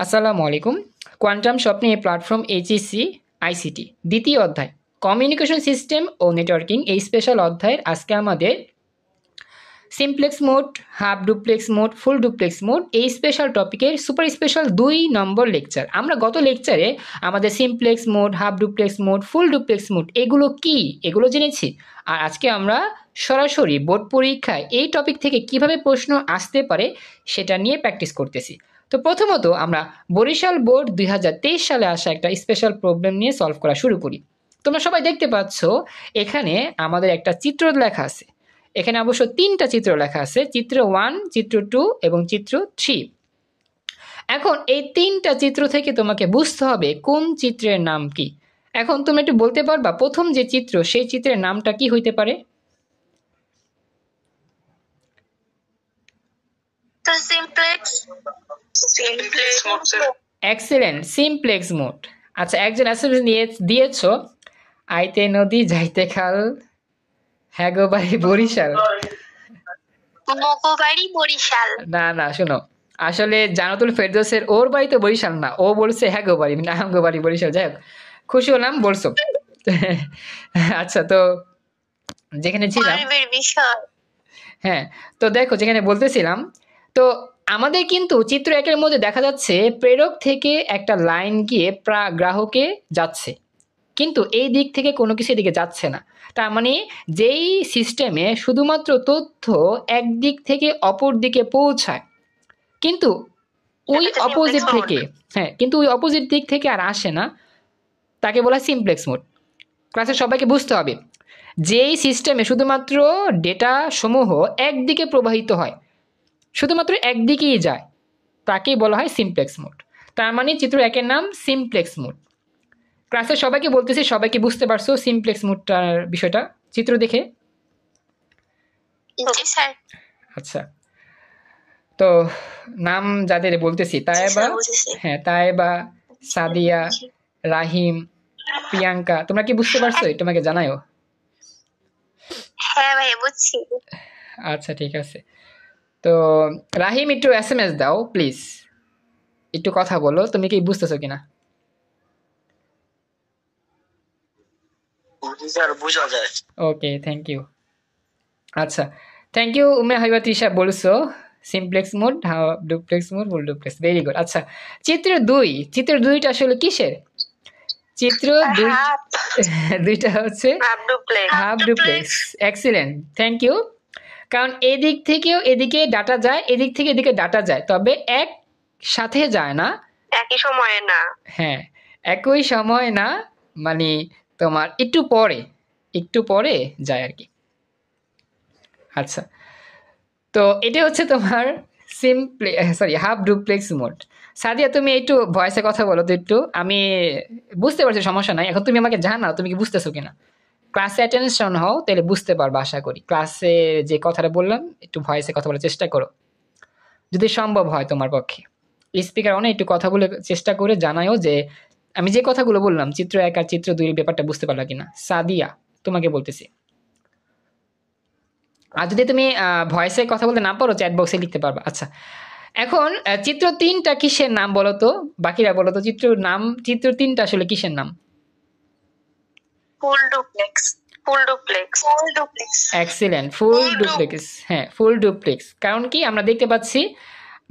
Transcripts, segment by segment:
আসসালামু আলাইকুম। কোয়ান্টাম স্বপ্নে প্ল্যাটফর্ম এইচএসসি আইসিটি দ্বিতীয় অধ্যায় কমিউনিকেশন সিস্টেম ও নেটওয়ার্কিং এই স্পেশাল অধ্যায়ের আজকে আমাদের simplex mode, half duplex mode, ফুল ডুপ্লেক্স মোড এই স্পেশাল টপিকের সুপার স্পেশাল 2 নম্বর লেকচার। আমরা গত লেকচারে আমাদের simplex mode, half duplex mode, ফুল ডুপ্লেক্স মোড এগুলো কি এগুলো জেনেছি। আর আজকে আমরা সরাসরি বোর্ড পরীক্ষায় এই টপিক থেকে কিভাবে প্রশ্ন আসতে পারে সেটা নিয়ে প্র্যাকটিস করতেছি। তো প্রথমত আমরা বরিশাল বোর্ড 2023 সালে আসা একটা স্পেশাল প্রবলেম নিয়ে সলভ করা শুরু করি। তোমরা সবাই দেখতে পাচ্ছ এখানে আমাদের একটা চিত্র লেখা আছে। এখানে অবশ্য 3টা চিত্র লেখা আছে, চিত্র 1, চিত্র 2 এবং চিত্র 3। এখন এই 3টা চিত্র থেকে তোমাকে বুঝতে হবে কোন চিত্রের নাম কি। এখন তুমি একটু বলতে পারবা প্রথম যে চিত্র সেই চিত্রের নামটা কি হইতে পারে? Excellent, simplex mode. আচ্ছা, একজন এসএমএস দিয়েছো, আইতে নদী যাইতে খাল, হ্যাঁ গো বাড়ি বরিশাল। না না, শোনো, আসলে জানাতুল ফেরদৌসের ওর বাড়ি তো বরিশাল না, ও বলছে হ্যাঁ গো বাড়ি, না গো বাড়ি বরিশাল। যাই হোক, খুশি হলাম বলছো। আচ্ছা, তো যেখানে ছিলাম, হ্যাঁ, তো দেখো যেখানে বলতেছিলাম, তো আমাদের কিন্তু চিত্র 1-এর মধ্যে দেখা যাচ্ছে প্রেরক থেকে একটা লাইন গিয়ে গ্রাহকে যাচ্ছে, কিন্তু এই দিক থেকে কোনো কিছু এদিকে যাচ্ছে না। তার মানে যেই সিস্টেমে শুধুমাত্র তথ্য একদিক থেকে অপর দিকে পৌঁছায়, কিন্তু ওই অপোজিট থেকে, হ্যাঁ, কিন্তু ওই অপোজিট দিক থেকে আর আসে না, তাকে বলা হয় সিমপ্লেক্স মোড। ক্লাসে সবাইকে বুঝতে হবে, যেই সিস্টেমে শুধুমাত্র ডেটা সমূহ একদিকে প্রবাহিত হয়, শুধুমাত্র একদিকেই যায়, তাকেই বলা হয় সিমপ্লেক্স মোড। তার মানে চিত্র 1-এর নাম সিমপ্লেক্স মোড। ক্লাসে সবাইকে বলতেছি, সবাইকে বুঝতে পারছো সিমপ্লেক্স মোডটার বিষয়টা চিত্র দেখে? জি স্যার। আচ্ছা, তো নাম যাদের বলতেছি, তায়েবা, হ্যাঁ, তায়েবা, সাদিয়া, রাহিম, প্রিয়াঙ্কা, তোমরা কি বুঝতে পারছো? তোমাকে জানাইও। হ্যাঁ ভাই, বুঝছি। আচ্ছা, ঠিক আছে। তো রাহিম, একটু এসএমএস দাও প্লিজ, একটু কথা বলো, তুমি কি বুঝতেছো কিনা? স্যার, বুঝা যায়। ওকে, থ্যাংক ইউ। আচ্ছা, থ্যাংক ইউ উম্মে হাবিবা তৃষা, বলছো simplex mode, half duplex mode, full duplex, very good. আচ্ছা, চিত্র 2, চিত্র 2টা আসলে কিসের? চিত্র 2 দুইটা হচ্ছে half duplex. Excellent, thank you. কারণ এদিক থেকেও এদিকে ডাটা যায়, এদিক থেকে এদিকে ডাটা যায়, তবে এক সাথে যায় না, একই সময়ে না। হ্যাঁ, একই সময় না, মানে তোমার একটু পরে যায় আর কি। আচ্ছা, তো এটা হচ্ছে তোমার হাফ ডুপ্লেক্স মোড। সাদিয়া, তুমি একটু ভয়েসে কথা বলো তো একটু, আমি বুঝতে পারছি, সমস্যা নাই। এখন তুমি আমাকে জানাও তুমি কি বুঝতেছো কিনা। ক্লাসে অ্যাটেনশন হও, তাহলে বুঝতে পারবো আশা করি। ক্লাসে যে কথাটা বললাম একটু ভয়েসে কথা বলার চেষ্টা করো, যদি সম্ভব হয় তোমার পক্ষে। স্পিকার অনেক একটু কথা বলে চেষ্টা করে জানাও যে আমি যে কথাগুলো বললাম চিত্র 1 আর চিত্র 2 ব্যাপারটা বুঝতে পারলা কিনা। সাদিয়া, তোমাকে বলতেছি। আর যদি তুমি ভয়েসে কথা বলতে না পারো, চ্যাট বক্সে লিখতে পারবা। আচ্ছা, এখন চিত্র 3টা কিসের নাম বলো তো, বাকিরা বলো তো, চিত্র 3টা আসলে কিসের নাম? Full duplex. Excellent, full duplex. হ্যাঁ, ফুল ডুপ্লেক্স। কারণ কি আমরা দেখতে পাচ্ছি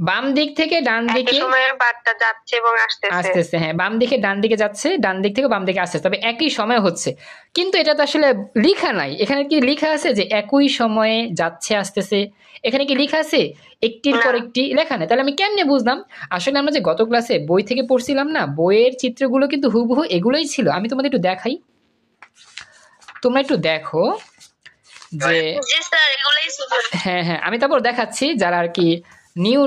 বাম দিক থেকে ডান দিকে বার্তা যাচ্ছে এবং আসতেছে। হ্যাঁ, বাম দিকে ডান দিকে যাচ্ছে, ডান দিক থেকে বাম দিকে আসছে, তবে একই সময় হচ্ছে। কিন্তু এটা তো আসলে লেখা নাই। এখানে কি লেখা আছে যে একই সময়ে যাচ্ছে আসতেছে? এখানে কি লেখা আছে? একটির পর একটি লেখা নেই। তাহলে আমি কেমনে বুঝলাম? আসলে আমরা যে গত ক্লাসে বই থেকে পড়ছিলাম না, বইয়ের চিত্রগুলো কিন্তু হুবহু এগুলোই ছিল। আমি তোমাদের একটু দেখাই, তোমরা একটু দেখো যে, হ্যাঁ হ্যাঁ, আমি তারপর দেখাচ্ছি যারা আর কি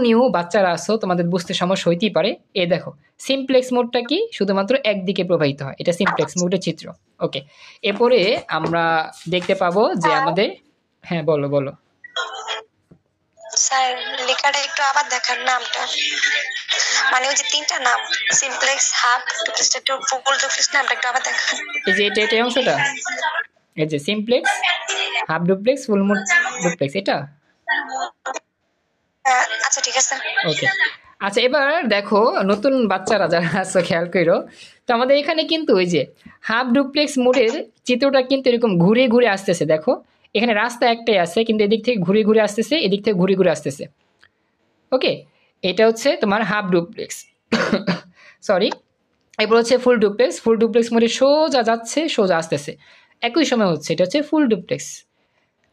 নিউ বাচ্চারা আছো, তোমাদের বুঝতে সমস্যা হইতেই পারে। এ দেখো, সিমপ্লেক্স মোডটা কি শুধুমাত্র একদিকে প্রবাহিত হয়, এটা সিমপ্লেক্স মোডের চিত্র। ওকে, এরপরে আমরা দেখতে পাবো যে আমাদের, হ্যাঁ বলো বলো। স্যার, লেখাটা একটু আবার দেখার, নামটা মানে ওই যে 3টা নাম, সিমপ্লেক্স, হাফ ডুপ্লেক্স, একটু ফুল ডুপ্লেক্স, নামটা একটু আবার দেখান। এই যে এটা অংশটা, এই যে simplex, half duplex, full duplex, এটা। আচ্ছা, ঠিক আছে। ওকে, আচ্ছা এবার দেখো নতুন বাচ্চারা যারা আছে খেয়াল করো, তো আমাদের এখানে কিন্তু ওই যে হাফ ডুপ্লেক্স মোডের চিত্রটা কিন্তু এরকম ঘুরে ঘুরে আসতেছে। দেখো এখানে রাস্তা একটাই আছে, কিন্তু এদিক থেকে ঘুরে ঘুরে আসতেছে, এদিক থেকে ঘুরে ঘুরে আসতেছে। ওকে, এটা হচ্ছে তোমার হাফ ডুপ্লেক্স। সরি, এরপর হচ্ছে ফুল ডুপ্লেক্স। ফুল ডুপ্লেক্স মোডে সোজা যাচ্ছে, সোজা আসতেছে, একই সময় হচ্ছে। এটা হচ্ছে ফুল ডুপ্লেক্স।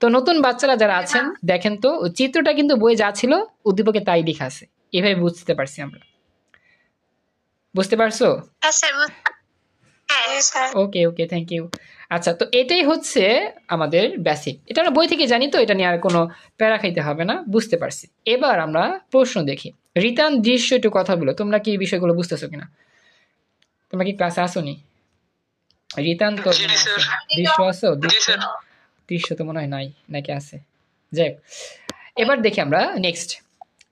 তো নতুন বাচ্চারা যারা আছেন দেখেন তো, চিত্রটা কিন্তু বই যা ছিল উদ্দীপকে তাই লেখা আছে। এভাবে বুঝতে পারছি আমরা, বুঝতে পারছো? ওকে ওকে, থ্যাংক ইউ। আচ্ছা, তো এটাই হচ্ছে আমাদের বেসিক। এটা আমরা বই থেকে জানি, তো এটা নিয়ে আর কোনো প্যারা খাইতে হবে না, বুঝতে পারছি। এবার আমরা প্রশ্ন দেখি। রিতান দৃশ্য একটু কথা বলো, তোমরা কি এই বিষয়গুলো বুঝতেছো কিনা? তোমরা কি ক্লাসে আসোনি? রিতান তো দৃশ্য আছো? দৃশ্য তো মনে হয় নাই, নাকি আছে? যাই হোক, এবার দেখি আমরা নেক্সট।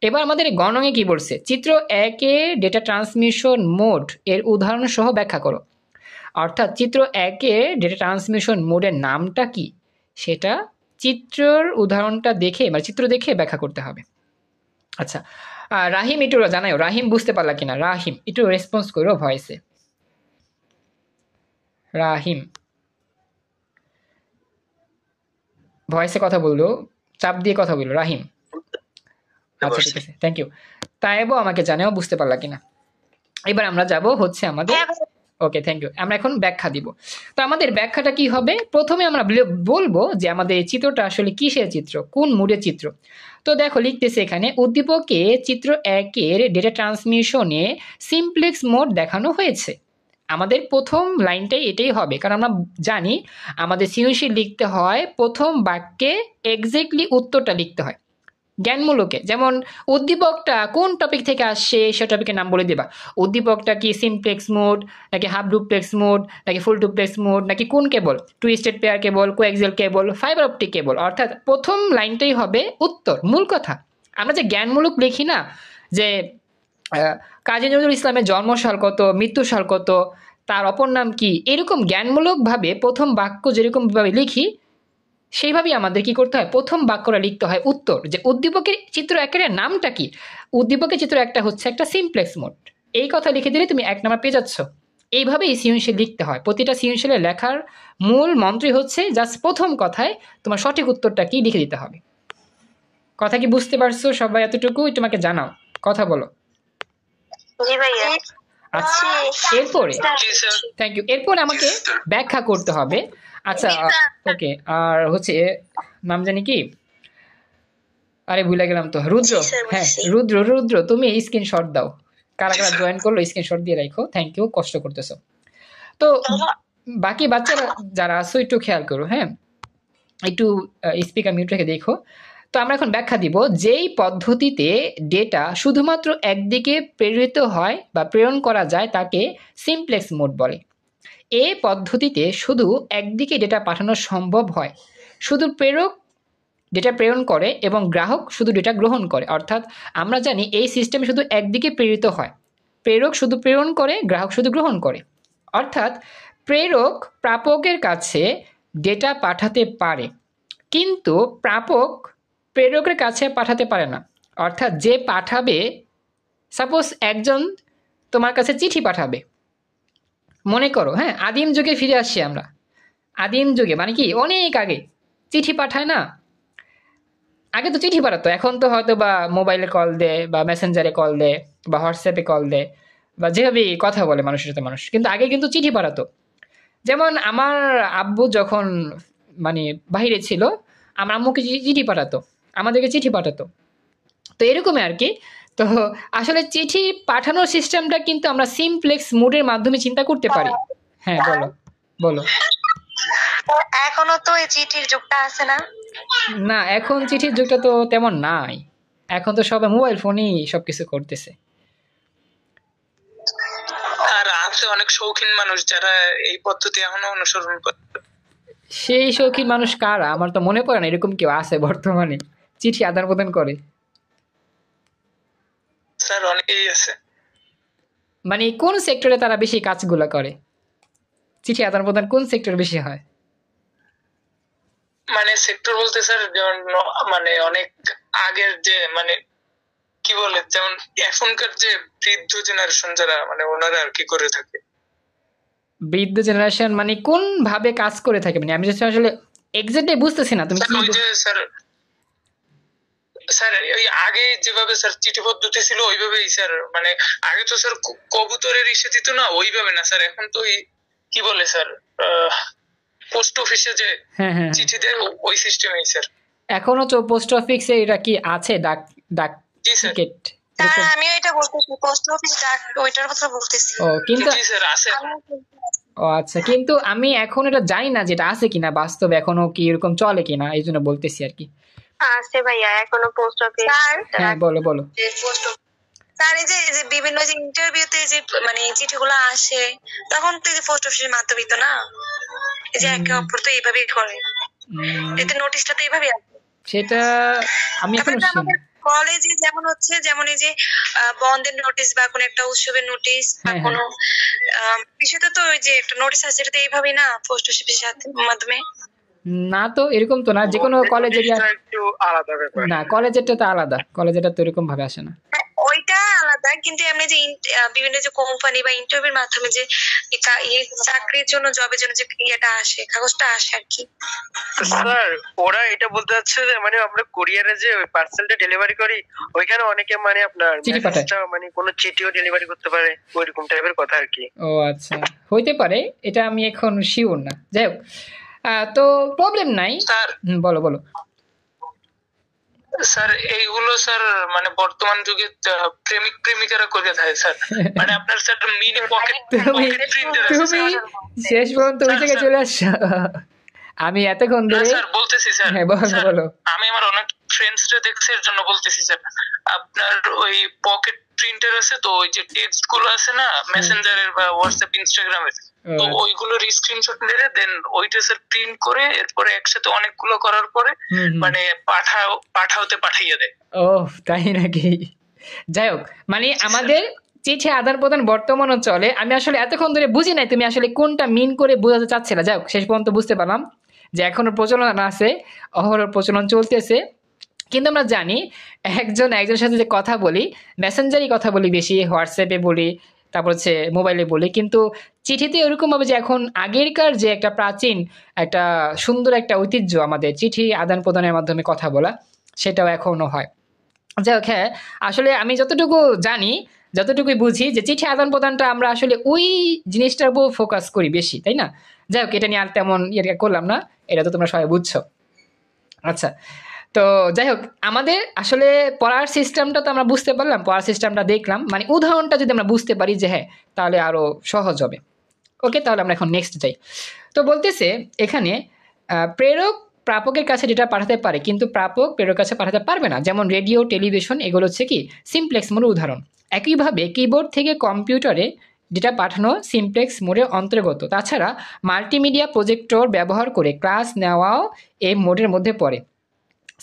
এবার আমাদের গণনে কি বলছে? চিত্র 1 এ ডেটা ট্রান্সমিশন মোড এর উদাহরণ সহ ব্যাখ্যা করো। অর্থাৎ চিত্র 1 এ ডেটা ট্রান্সমিশন মোডের নামটা কি সেটা চিত্রের উদাহরণটা দেখে, মানে চিত্র দেখে ব্যাখ্যা করতে হবে। আচ্ছা, রাহিম একটু জানাও, রাহিম বুঝতে পারলা কিনা? রাহিম একটু রেসপন্স করো ভয়েসে। রাহিম ভয়েসে কথা বললো, চাপ দিয়ে কথা বললো রাহিম। আচ্ছা ঠিক আছে, থ্যাংক ইউ। তাইবো আমাকে জানাও বুঝতে পারলা কিনা। এবার আমরা যাব হচ্ছে আমাদের, ওকে থ্যাংক ইউ। আমরা এখন ব্যাখ্যা দিব। তো আমাদের ব্যাখ্যাটা কি হবে? প্রথমে আমরা বলবো যে আমাদের এই চিত্রটা আসলে কিসের চিত্র, কোন মুডের চিত্র। তো দেখো লিখতেছে এখানে, উদ্দীপকে চিত্র 1 এর ডেটা ট্রান্সমিশনে সিমপ্লেক্স মোড দেখানো হয়েছে। আমাদের প্রথম লাইনটাই এটাই হবে, কারণ আমরা জানি আমাদের সৃজনশীল লিখতে হয় প্রথম বাক্যে এক্স্যাক্টলি উত্তরটা লিখতে হয় জ্ঞানমূলকে। যেমন উদ্দীপকটা কোন টপিক থেকে আসছে সে টপিকের নাম বলে দেবা। উদ্দীপকটা কি সিমপ্লেক্স মোড, নাকি হাফ ডুপ্লেক্স মোড, নাকি ফুল ডুপ্লেক্স মোড, নাকি কোন cable, twisted pair cable, coaxial cable, fibre optic cable. অর্থাৎ প্রথম লাইনটাই হবে উত্তর, মূল কথা। আমরা যে জ্ঞানমূলক লিখি না, যে কাজী নজরুল ইসলামের জন্মসাল কত, মৃত্যুসাল কত, তার অপর নাম কি, এরকম জ্ঞানমূলকভাবে প্রথম বাক্য যেরকমভাবে লিখি সেইভাবেই আমাদের কি করতে হয়, প্রথম বাক্যটা লিখতে হয় উত্তর। যে উদ্দীপকের চিত্র 1 এর নামটা কি? উদ্দীপকের চিত্র একটা হচ্ছে একটা সিমপ্লেক্স মোড, এই কথা লিখে দিলে তুমি 1 নাম্বার পেয়ে যাচ্ছ। এইভাবেই সৃজনশীল লিখতে হয়। প্রতিটা সৃজনশীলের লেখার মূল মন্ত্রই হচ্ছে জাস্ট প্রথম কথায় তোমার সঠিক উত্তরটা কি লিখে দিতে হবে। কথা কি বুঝতে পারছো সবাই? এতটুকুই তোমাকে জানাও, কথা বলো। আচ্ছা, এরপরে থ্যাংক ইউ, এরপরে আমাকে ব্যাখ্যা করতে হবে। আচ্ছা ওকে, আর হচ্ছে নাম জানি কি, আরে ভুলে গেলাম তো, রুদ্র। হ্যাঁ রুদ্র, রুদ্র তুমি স্ক্রিনশট দাও, কারা কারা জয়েন করলো স্ক্রিনশট দিয়ে রাখো, থ্যাংক ইউ, কষ্ট করতেছো। তো বাকি বাচ্চারা যারা আছো একটু খেয়াল করো, হ্যাঁ একটু স্পিকার মিউট রেখে দেখো। তো আমরা এখন ব্যাখ্যা দিব। যেই পদ্ধতিতে ডেটা শুধুমাত্র একদিকে প্রেরিত হয় বা প্রেরণ করা যায় তাকে সিমপ্লেক্স মোড বলে। এই পদ্ধতিতে শুধু একদিকে ডেটা পাঠানো সম্ভব হয়, শুধু প্রেরক ডেটা প্রেরণ করে এবং গ্রাহক শুধু ডেটা গ্রহণ করে। অর্থাৎ আমরা জানি এই সিস্টেম শুধু একদিকে প্রেরিত হয়, প্রেরক শুধু প্রেরণ করে, গ্রাহক শুধু গ্রহণ করে। অর্থাৎ প্রেরক প্রাপকের কাছে ডেটা পাঠাতে পারে, কিন্তু প্রাপক প্রেরকের কাছে পাঠাতে পারে না। অর্থাৎ যে পাঠাবে, সাপোজ একজন তোমার কাছে চিঠি পাঠাবে, মনে করো, হ্যাঁ আদিম যুগে ফিরে আসছি আমরা। আদিম যুগে মানে কি অনেক আগে চিঠি পাঠায় না, আগে তো চিঠি পাঠাতো, এখন তো হয়তো বা মোবাইলে কল দেয় বা মেসেঞ্জারে কল দেয় বা হোয়াটসঅ্যাপে কল দেয় বা যেভাবে কথা বলে মানুষের সাথে মানুষ, কিন্তু আগে কিন্তু চিঠি পাঠাতো। যেমন আমার আব্বু যখন মানে বাইরে ছিল, আমার আম্মুকে চিঠি পাঠাতো, আমাদেরকে চিঠি পাঠাতো। তো এরকমই আর কি। তো আসলে চিঠি পাঠানোর সিস্টেমটা কিন্তু আমরা সিমপ্লেক্স মোডের মাধ্যমে চিন্তা করতে পারি। হ্যাঁ বলো বলো। এখনো তো এই চিঠির যুগটা আছে না? না, এখন চিঠির যুগটা তো তেমন নাই, এখন তো সবাই মোবাইল ফোনেই সবকিছু করতেছে। আর আছে অনেক শৌখিন মানুষ যারা এই পদ্ধতি এখনো অনুসরণ করে। সেই শৌখিন মানুষ কারা? আমার তো মনে পড়ে না এরকম কেউ আছে বর্তমানে চিঠি আদান প্রদান করে। স্যার অনেকেই আছে। মানে কোন সেক্টরে তারা বেশি কাজগুলো করে? চিঠি আদান প্রদান কোন সেক্টরে বেশি হয়? মানে সেক্টর বলতে স্যার যেমন মানে অনেক আগের যে মানে কি বলে, যেমন এখনকার যে বৃদ্ধ জেনারেশন যারা মানে ওনারা আর কি করে থাকে। বৃদ্ধ জেনারেশন মানে কোন ভাবে কাজ করে থাকে, মানে আমি আসলে এক্স্যাক্টলি বুঝতেছি না তুমি কি ওই যে স্যার স্যার ওই আগে যেভাবে স্যার চিঠি পদ্ধতি ছিল ওইভাবেই স্যার, মানে আগে তো স্যার কবুতরের ইসে দিত না, ওইভাবে না স্যার, এখন তো কি বলে স্যার পোস্ট অফিসে যে চিঠি দেয় ওই সিস্টেমেই স্যার। এখনো তো পোস্ট অফিসে এটা কি আছে, ডাক ডাক টিকিট? আমি এটা বলতেছি, পোস্ট অফিস ডাক ওইটার কথা বলতেছি। ও কিন্তু জি স্যার আছে। ও আচ্ছা, কিন্তু আমি এখন এটা জানি না যেটা আছে কিনা বাস্তবে, এখনো কি এরকম চলে কিনা, এই জন্য বলতেছি আর কি। আছে ভাইয়া এখনো পোস্ট অফিস। হ্যাঁ বলো বলো। স্যার এই যে বিভিন্ন যে ইন্টারভিউতে যে মানে চিঠিগুলো আসে তখন তো এই যে পোস্ট অফিসের মাধ্যমে তো না, এই যে একে অপর তো এইভাবেই করে, এতে নোটিশটা তো এইভাবেই আসে। সেটা আমি এখন কলেজে যেমন হচ্ছে, যেমন এই যে বন্ধের নোটিশ বা কোনো একটা উৎসবের নোটিশ বা কোনো বিষয়তে তো ওই যে একটা নোটিশ আছে, এটা তো এইভাবেই না পোস্ট অফিসের মাধ্যমে না, তো এরকম তো না, যে কোনো কলেজের একটু আলাদা ব্যাপার না, কলেজেরটা তো আলাদা, কলেজেরটা তো এরকম ভাবে আসে না। ওইটা আলাদা, কিন্তু এমনি যে বিভিন্ন যে কোম্পানি বা ইন্টারভিউর মাধ্যমে যে চাকরির জন্য জবের জন্য যে ইয়েটা আসে, কাগজটা আসে আর কি। স্যার ওরা এটা বলতে যাচ্ছে যে মানে আমরা কুরিয়ারে যে পার্সেলটা ডেলিভারি করি ওইখানে অনেকে মানে আপনার মেসেজটা মানে কোনো চিঠিও ডেলিভারি করতে পারে, ওইরকম টাইপের কথা আর কি। ও আচ্ছা, হইতে পারে, এটা আমি এখন শিওর না। যাই হোক, তো প্রবলেম নাই। বলো বলো স্যার। এইগুলো স্যার মানে বর্তমান যুগে প্রেমিক প্রেমিকারা করে থাকে স্যার, মানে আপনার স্যার মিনি পকেট প্রিন্টার আছে স্যার। শেষ পর্যন্ত ওই জায়গায় চলে আসছো। আমি এতক্ষণ ধরে স্যার বলতেছি স্যার, হ্যাঁ বলো বলো। আমি আমার অনেক ফ্রেন্ডসরা দেখছি, এর জন্য বলতেছি স্যার। আপনার ওই পকেট প্রিন্টার আছে তো, ওই যে টেক্সট গুলো আছে না মেসেঞ্জারের বা হোয়াটসঅ্যাপ ইনস্টাগ্রামের, তো ওইগুলোর স্ক্রিনশট মেরে দেন ওইটা স্যার প্রিন্ট করে এরপরে একসাথে অনেকগুলো করার পরে মানে পাঠাতে পাঠিয়ে দেয়। ও তাই নাকি? যাই হোক, মানে আমাদের চিঠি আদান প্রদান বর্তমানও চলে। আমি আসলে এতক্ষণ ধরে বুঝি নাই তুমি আসলে কোনটা মিন করে বোঝাতে চাচ্ছিলে। যাই হোক, শেষ পর্যন্ত বুঝতে পারলাম যে এখনো প্রচলন আছে, অহরহ প্রচলন চলতেছে। কিন্তু আমরা জানি একজনের সাথে যে কথা বলি, মেসেঞ্জারই কথা বলি বেশি, হোয়াটসঅ্যাপে বলি, তারপর হচ্ছে মোবাইলে বলি, কিন্তু চিঠিতে ওরকম ভাবে যে এখন আগেরকার যে একটা প্রাচীন একটা সুন্দর একটা ঐতিহ্য আমাদের চিঠি আদান প্রদানের মাধ্যমে কথা বলা, সেটাও এখনো হয়। যাই হোক, হ্যাঁ আসলে আমি যতটুকু জানি, যতটুকুই বুঝি যে চিঠি আদান প্রদানটা আমরা আসলে ওই জিনিসটার উপর ফোকাস করি বেশি, তাই না? যাই হোক, এটা নিয়ে আর তেমন ইয়ে করলাম না, এটা তো তোমরা সবাই বুঝছো। আচ্ছা, তো যাই হোক, আমাদের আসলে পড়ার সিস্টেমটা তো আমরা বুঝতে পারলাম, পড়ার সিস্টেমটা দেখলাম, মানে উদাহরণটা যদি আমরা বুঝতে পারি যে হ্যাঁ, তাহলে আরো সহজ হবে। ওকে, তাহলে আমরা এখন নেক্সট যাই। তো বলতেছে এখানে প্রেরক প্রাপকের কাছে যেটা পাঠাতে পারে কিন্তু প্রাপক প্রেরকের কাছে পাঠাতে পারবে না, যেমন রেডিও, টেলিভিশন, এগুলো হচ্ছে কি সিমপ্লেক্স মোডের উদাহরণ। একইভাবে কিবোর্ড থেকে কম্পিউটারে যেটা পাঠানো সিমপ্লেক্স মোডের অন্তর্গত। তাছাড়া মাল্টিমিডিয়া প্রজেক্টর ব্যবহার করে ক্লাস নেওয়াও এই মোডের মধ্যে পড়ে।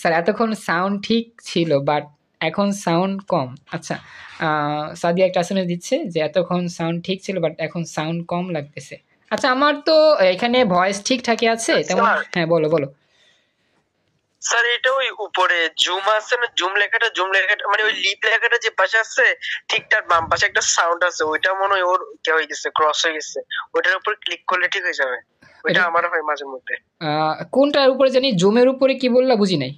স্যার এতক্ষণ সাউন্ড ঠিক ছিল বাট এখন সাউন্ড কম। আচ্ছা, সাদিয়া একটা এসএমএস দিচ্ছে যে এতক্ষণ সাউন্ড ঠিক ছিল বাট এখন সাউন্ড কম লাগতেছে। আচ্ছা, আমার তো এখানে ভয়েস ঠিকঠাকই আছে তেমন। হ্যাঁ বলো বলো। স্যার এটা ওই উপরে জুম আছে না, জুম লেখাটা মানে ওই লিপ লেখাটা যে পাশে আছে ঠিকঠাক বাম পাশে একটা সাউন্ড আছে, ওইটা মনে হয় ওর কে হয়ে গেছে, ক্রস হয়ে গেছে, ওইটার উপর ক্লিক করলে ঠিক হয়ে যাবে। ওইটা আমার হয় মাঝে মধ্যে। কোনটার উপরে জানি? জুমের উপরে কি বললা, বুঝি নাই।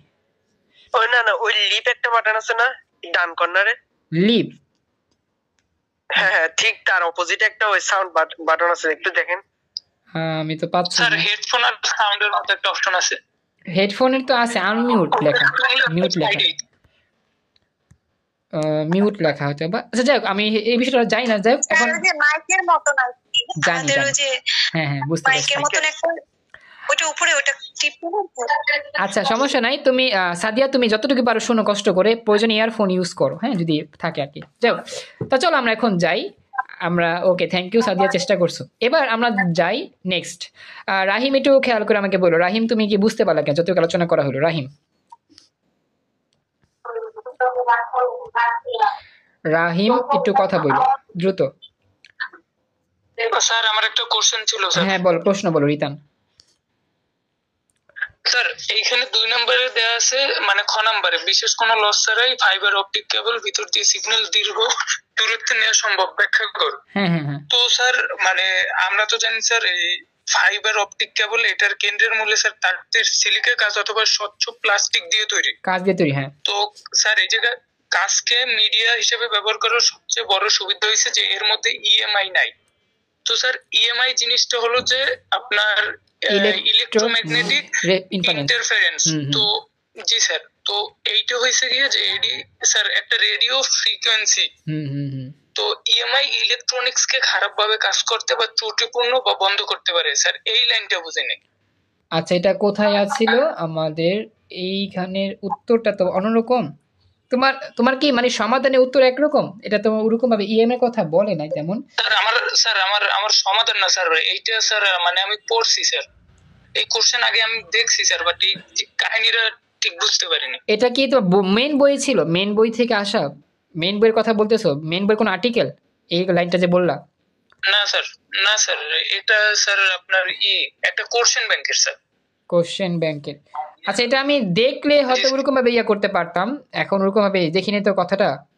ওই না ওই লিপ একটা বাটন আছে না ডান কর্নারে, লিপ? হ্যাঁ হ্যাঁ, ঠিক তার অপোজিটে একটা ওই সাউন্ড বাটন আছে, একটু দেখেন। আমি তো পাচ্ছি স্যার না। হেডফোন আর সাউন্ডের মতো একটা অপশন আছে। হেডফোনের তো আছে আনমিউট লেখা, মিউট লেখা, মিউট লেখা হয়তো বা। আচ্ছা যাই হোক, আমি এই বিষয়টা জানি না। যাই হোক, এখন মাইকের মতো না, জানি হ্যাঁ হ্যাঁ বুঝতে পারছি। মাইকের মতো একটা ওটা উপরে, ওটা টিপতে। আচ্ছা, সমস্যা নাই। তুমি সাদিয়া তুমি যতটুকু পারো শোনো কষ্ট করে, প্রয়োজন ইয়ারফোন ইউজ করো, হ্যাঁ যদি থাকে আর কি। যাই হোক, তা চলো আমরা এখন যাই। আমরা ওকে, থ্যাংক ইউ সাদিয়া, চেষ্টা করছো। এবার আমরা যাই নেক্সট। রাহিম একটু খেয়াল করে আমাকে বলো, রাহিম তুমি কি বুঝতে পারলে কেন যতটুকু আলোচনা করা হলো? রাহিম রাহিম একটু কথা বলো দ্রুত। স্যার আমার একটা কোশ্চেন ছিল স্যার। হ্যাঁ বলো, প্রশ্ন বলো রিতান। স্যার এইখানে 2 নম্বরে দেয়া আছে মানে খ নম্বরে বিশেষ কোনো লস ছাড়াই ফাইবার অপটিক কেবল ভিতর দিয়ে সিগন্যাল দীর্ঘ দূরত্বে নেওয়া সম্ভব, ব্যাখ্যা কর। তো স্যার মানে আমরা তো জানি স্যার এই ফাইবার অপটিক কেবল এটার কেন্দ্রের মূলে স্যার তারটির সিলিকা কাঁচ অথবা স্বচ্ছ প্লাস্টিক দিয়ে তৈরি। হ্যাঁ। তো স্যার এই জায়গায় কাঁচকে মিডিয়া হিসেবে ব্যবহার করার সবচেয়ে বড় সুবিধা হয়েছে যে এর মধ্যে ইএমআই নাই। তো স্যার ইএমআই জিনিসটা হলো যে আপনার ইলেকট্রোম্যাগনেটিক ইন্টারফারেন্স। তো জি স্যার, তো এইটা হয়েছে গিয়ে যে এডি স্যার একটা রেডিও ফ্রিকোয়েন্সি। তো ইএমআই ইলেকট্রনিক্স কে খারাপ ভাবে কাজ করতে বা ত্রুটিপূর্ণ বা বন্ধ করতে পারে স্যার, এই লাইনটা বুঝেনি। আচ্ছা, এটা কোথায় আছিল আমাদের এইখানের উত্তরটা তো অন্যরকম। তোমার কি মানে সমাধানের উত্তর একরকম, এটা তো ওরকম ভাবে ইএমআই কথা বলে নাই তেমন। স্যার আমার সমাধান না স্যার, এইটা স্যার মানে আমি পড়ছি স্যার, এই কোশ্চেন আগে আমি দেখছি স্যার, বাট এই কাহিনীটা ঠিক বুঝতে পারিনি। এটা কি তো মেন বই ছিল, মেন বই থেকে আসা, মেন বইয়ের কথা বলতেছো? মেন বইয়ের কোন আর্টিকেল এই লাইনটা যে বললা? না স্যার এটা স্যার আপনার একটা কোশ্চেন ব্যাংকের স্যার, কোশ্চেন ব্যাংকের। আচ্ছা, এটা আমি দেখলে হয়তো ওরকম ভাবে ইয়া করতে পারতাম, এখন ওরকম ভাবে দেখিনি তো।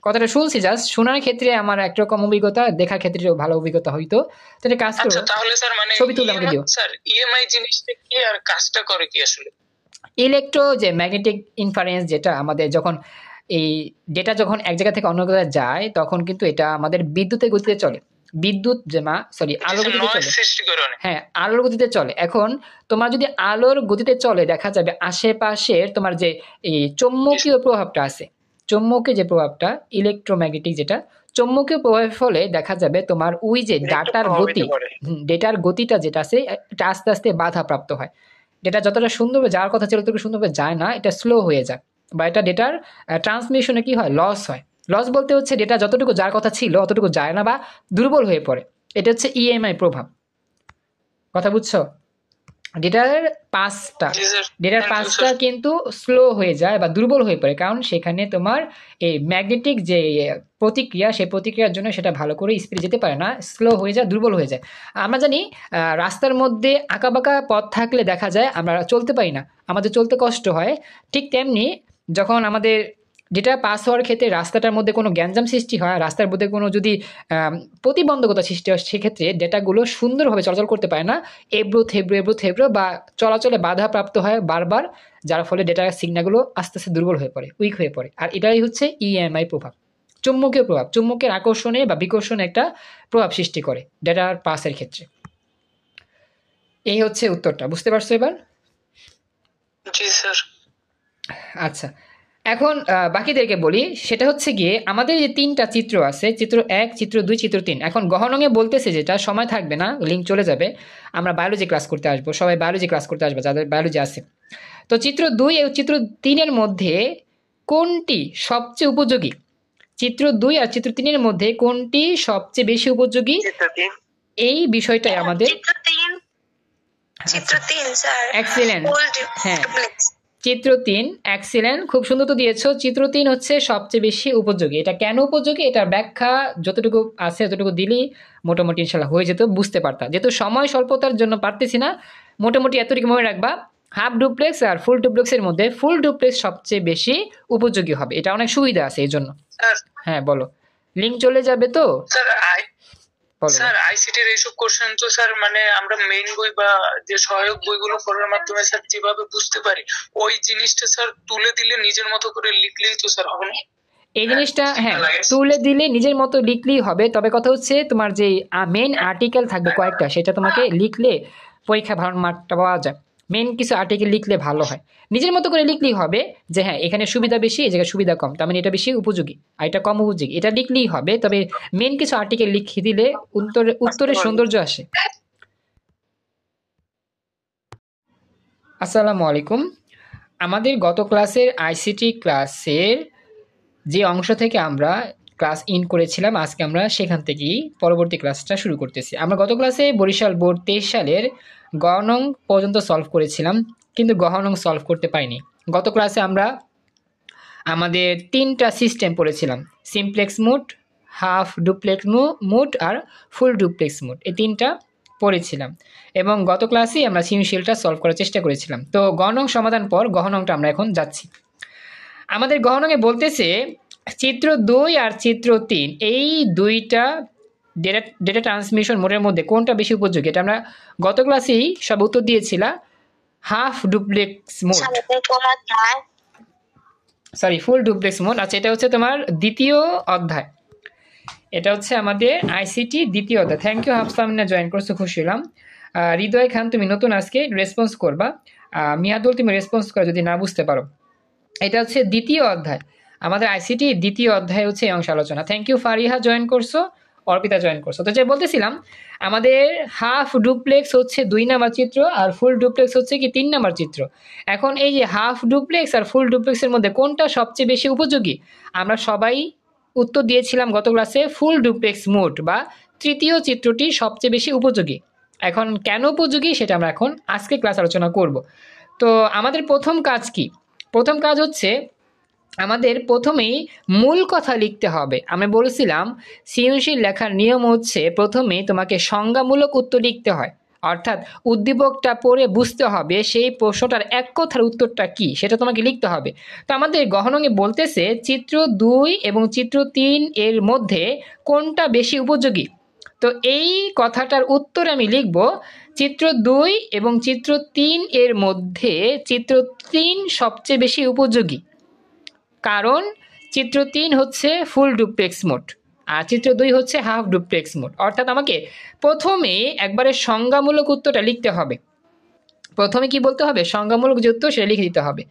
কথাটা শুনছি, জাস্ট শোনার ক্ষেত্রে আমার একরকম অভিজ্ঞতা, দেখার ক্ষেত্রে ভালো অভিজ্ঞতা হইতো। তাহলে কাজ করো, তাহলে স্যার মানে ছবি তুলে আমাকে দিও স্যার। ইএমআই জিনিসটা কি আর কাজটা করে কি আসলে? ইলেকট্রো যে ম্যাগনেটিক ইনফারেন্স, যেটা আমাদের যখন এই ডেটা যখন এক জায়গা থেকে অন্য জায়গায় যায়, তখন কিন্তু এটা আমাদের বিদ্যুতের গতিতে চলে। আলোর গতিতে চলে। হ্যাঁ, আলোর গতিতে চলে। এখন তোমার যদি আলোর গতিতে চলে, দেখা যাবে আশেপাশের তোমার যে এই চৌম্বকীয় প্রভাবটা আছে, চৌম্বকীয় যে প্রভাবটা, ইলেকট্রোম্যাগনেটিক যেটা চৌম্বকীয় প্রভাবের ফলে দেখা যাবে তোমার ওই যে ডেটার গতিটা যেটা আছে, এটা আস্তে আস্তে বাধাপ্রাপ্ত হয়। ডেটা যতটা সুন্দরভাবে যাওয়ার কথা ছিল ততটুকু সুন্দরভাবে যায় না, এটা স্লো হয়ে যায়, বা এটা ডেটার ট্রান্সমিশনে কি হয়, লস হয়। লস বলতে হচ্ছে ডেটা যতটুকু যার কথা ছিল অতটুকু যায় না বা দুর্বল হয়ে পড়ে। এটা হচ্ছে ইএমআই প্রভাব। কথা বুঝছো? ডেটার পাসটা কিন্তু স্লো হয়ে যায় বা দুর্বল হয়ে পড়ে, কারণ সেখানে তোমার এই ম্যাগনেটিক যে প্রতিক্রিয়া, সেই প্রতিক্রিয়ার জন্য সেটা ভালো করে স্পিডে যেতে পারে না, স্লো হয়ে যায়, দুর্বল হয়ে যায়। আমরা জানি রাস্তার মধ্যে আঁকাবাঁকা পথ থাকলে দেখা যায় আমরা চলতে পারি না, আমাদের চলতে কষ্ট হয়। ঠিক তেমনি যখন আমাদের ডেটা পাস হওয়ার ক্ষেত্রে রাস্তাটার মধ্যে কোনো গ্যাঞ্জাম সৃষ্টি হয়, রাস্তার মধ্যে কোনো যদি প্রতিবন্ধকতা সৃষ্টি হয়, সেক্ষেত্রে ডেটাগুলো সুন্দরভাবে চলাচল করতে পারে না, এবড়ো থেবড়ো বা চলাচলে বাধাপ্রাপ্ত হয় বারবার, যার ফলে ডেটার সিগন্যালগুলো আস্তে আস্তে দুর্বল হয়ে পড়ে, উইক হয়ে পড়ে। আর এটাই হচ্ছে ইএমআই প্রভাব, চুম্বকীয় প্রভাব। চুম্বকের আকর্ষণে বা বিকর্ষণে একটা প্রভাব সৃষ্টি করে ডেটার পাসের ক্ষেত্রে। এই হচ্ছে উত্তরটা, বুঝতে পারছো এবার? জি স্যার। আচ্ছা, এখন বাকিদেরকে বলি, সেটা হচ্ছে গিয়ে আমাদের যে 3টা চিত্র আছে, চিত্র 1, চিত্র 2, চিত্র 3। এখন গহনঙে বলতেছে, যেটা সময় থাকবে না, লিঙ্ক চলে যাবে, আমরা বায়োলজি ক্লাস করতে আসবো, সবাই বায়োলজি ক্লাস করতে আসবে যাদের বায়োলজি আছে। তো চিত্র 2 এবং চিত্র 3-এর মধ্যে কোনটি সবচেয়ে উপযোগী? চিত্র 2 আর চিত্র 3-এর মধ্যে কোনটি সবচেয়ে বেশি উপযোগী, এই বিষয়টাই আমাদের। চিত্র 3 স্যার। এক্সিলেন্ট। হ্যাঁ, চিত্র 3 এক্সিলেন্ট, খুব সুন্দর তো দিয়েছো। চিত্র 3 হচ্ছে সবচেয়ে বেশি উপযোগী। এটা কেন উপযোগী, এটার ব্যাখ্যা যতটুকু আছে ততটুকু দিলেই মোটামুটি ইনশাল্লাহ হয়ে যেত, বুঝতে পারতাম। যেহেতু সময় স্বল্পতার জন্য পারতেছি না, মোটামুটি এতটুকু মনে রাখবা, হাফ ডুপ্লেক্স আর ফুল ডুপ্লেক্সের মধ্যে ফুল ডুপ্লেক্স সবচেয়ে বেশি উপযোগী হবে, এটা অনেক সুবিধা আছে এই জন্য। হ্যাঁ বলো, লিঙ্ক চলে যাবে তো স্যার। আইসিটির এইসব কোশ্চেন তো স্যার মানে আমরা মেইন বই বা যে সহায়ক বইগুলো পড়ার মাধ্যমে স্যার যেভাবে বুঝতে পারি, ওই জিনিসটা স্যার তুলে দিলে নিজের মতো করে লিখলেই তো স্যার হবে না? এই জিনিসটা হ্যাঁ তুলে দিলে নিজের মতো লিখলেই হবে, তবে কথা হচ্ছে তোমার যে মেইন আর্টিকেল থাকবে কয়েকটা, সেটা তোমাকে লিখলে পরীক্ষা ভালো মার্কটা পাওয়া যায়। মেইন কিছু আর্টিকেল লিখলে ভালো হয়, নিজের মতো করে লিখলেই হবে যে হ্যাঁ এখানে সুবিধা বেশি, এই জায়গায় সুবিধা কম, তার মানে এটা বেশি উপযোগী আর এটা কম উপযোগী, এটা লিখলেই হবে। তবে মেইন কিছু আর্টিকেল লিখে দিলে উত্তরের সৌন্দর্য আসে। আসসালামু আলাইকুম। আমাদের গত ক্লাসের আইসিটি ক্লাসের যে অংশ থেকে আমরা ক্লাস ইন করেছিলাম, আজকে আমরা সেখান থেকেই পরবর্তী ক্লাসটা শুরু করতেছি। আমরা গত ক্লাসে বরিশাল বোর্ড 23 সালের গণং পর্যন্ত সলভ করেছিলাম, কিন্তু গহনং সলভ করতে পারিনি। গত ক্লাসে আমরা আমাদের 3টা সিস্টেম পড়েছিলাম, simplex mode, half duplex mode আর ফুল ডুপ্লেক্স মোড। এই 3টা পড়েছিলাম এবং গত ক্লাসে আমরা সৃজনশীলটা সলভ করার চেষ্টা করেছিলাম। তো গণং সমাধান পর গহনংটা আমরা এখন যাচ্ছি। আমাদের গহনংয়ে বলতেছে চিত্র 2 আর চিত্র 3 এই দুইটা ডেটা ট্রান্সমিশন মোডের মধ্যে কোনটা বেশি উপযোগী, এটা আমরা গত ক্লাসেই সব উত্তর দিয়েছিলাম। হাফ ডুপ্লেক্স মোড, সরি ফুল ডুপ্লেক্স মোড। আচ্ছা, এটা হচ্ছে তোমার দ্বিতীয় অধ্যায়, এটা হচ্ছে আমাদের আইসিটি দ্বিতীয় অধ্যায়। থ্যাংক ইউ হাফসামিনা, জয়েন করছো, খুশি হলাম। হৃদয় খান তুমি নতুন, আজকে রেসপন্স করবা। মিয়াদুল তুমি রেসপন্স করো যদি না বুঝতে পারো। এটা হচ্ছে দ্বিতীয় অধ্যায়, আমাদের আইসিটি দ্বিতীয় অধ্যায় হচ্ছে এই অংশ আলোচনা। থ্যাংক ইউ ফারিহা, জয়েন করছো, অর্পিতা জয়েন করছো। তো যে বলতেছিলাম আমাদের হাফ ডুপ্লেক্স হচ্ছে 2 নাম্বার চিত্র আর ফুল ডুপ্লেক্স হচ্ছে কি 3 নাম্বার চিত্র। এখন এই যে হাফ ডুপ্লেক্স আর ফুল ডুপ্লেক্সের মধ্যে কোনটা সবচেয়ে বেশি উপযোগী, আমরা সবাই উত্তর দিয়েছিলাম গত ক্লাসে ফুল ডুপ্লেক্স মোড বা তৃতীয় চিত্রটি সবচেয়ে বেশি উপযোগী। এখন কেন উপযোগী সেটা আমরা এখন আজকে ক্লাস আলোচনা করব। তো আমাদের প্রথম কাজ কি? প্রথম কাজ হচ্ছে আমাদের প্রথমেই মূল কথা লিখতে হবে। আমি বলেছিলাম সৃজনশীল লেখার নিয়ম হচ্ছে প্রথমে তোমাকে সংজ্ঞামূলক উত্তর লিখতে হয়, অর্থাৎ উদ্দীপকটা পড়ে বুঝতে হবে সেই প্রশ্নটার এক কথার উত্তরটা কি সেটা তোমাকে লিখতে হবে। তো আমাদের গহনংয়ে বলতেছে চিত্র 2 এবং চিত্র 3 এর মধ্যে কোনটা বেশি উপযোগী। তো এই কথাটার উত্তর আমি লিখব চিত্র 2 এবং চিত্র 3 এর মধ্যে চিত্র 3 সবচেয়ে বেশি উপযোগী, কারণ চিত্র 3 হচ্ছে ফুল ডুপ্লেক্স মোড আর চিত্র 2 হচ্ছে হাফ ডুপ্লেক্স মোড। অর্থাৎ আমাকে প্রথমে একবারে সংজ্ঞামূলক উত্তরটা লিখতে হবে। প্রথমে কি বলতে হবে? সংজ্ঞামূলক যে উত্তর সেটা লিখে দিতে হবে।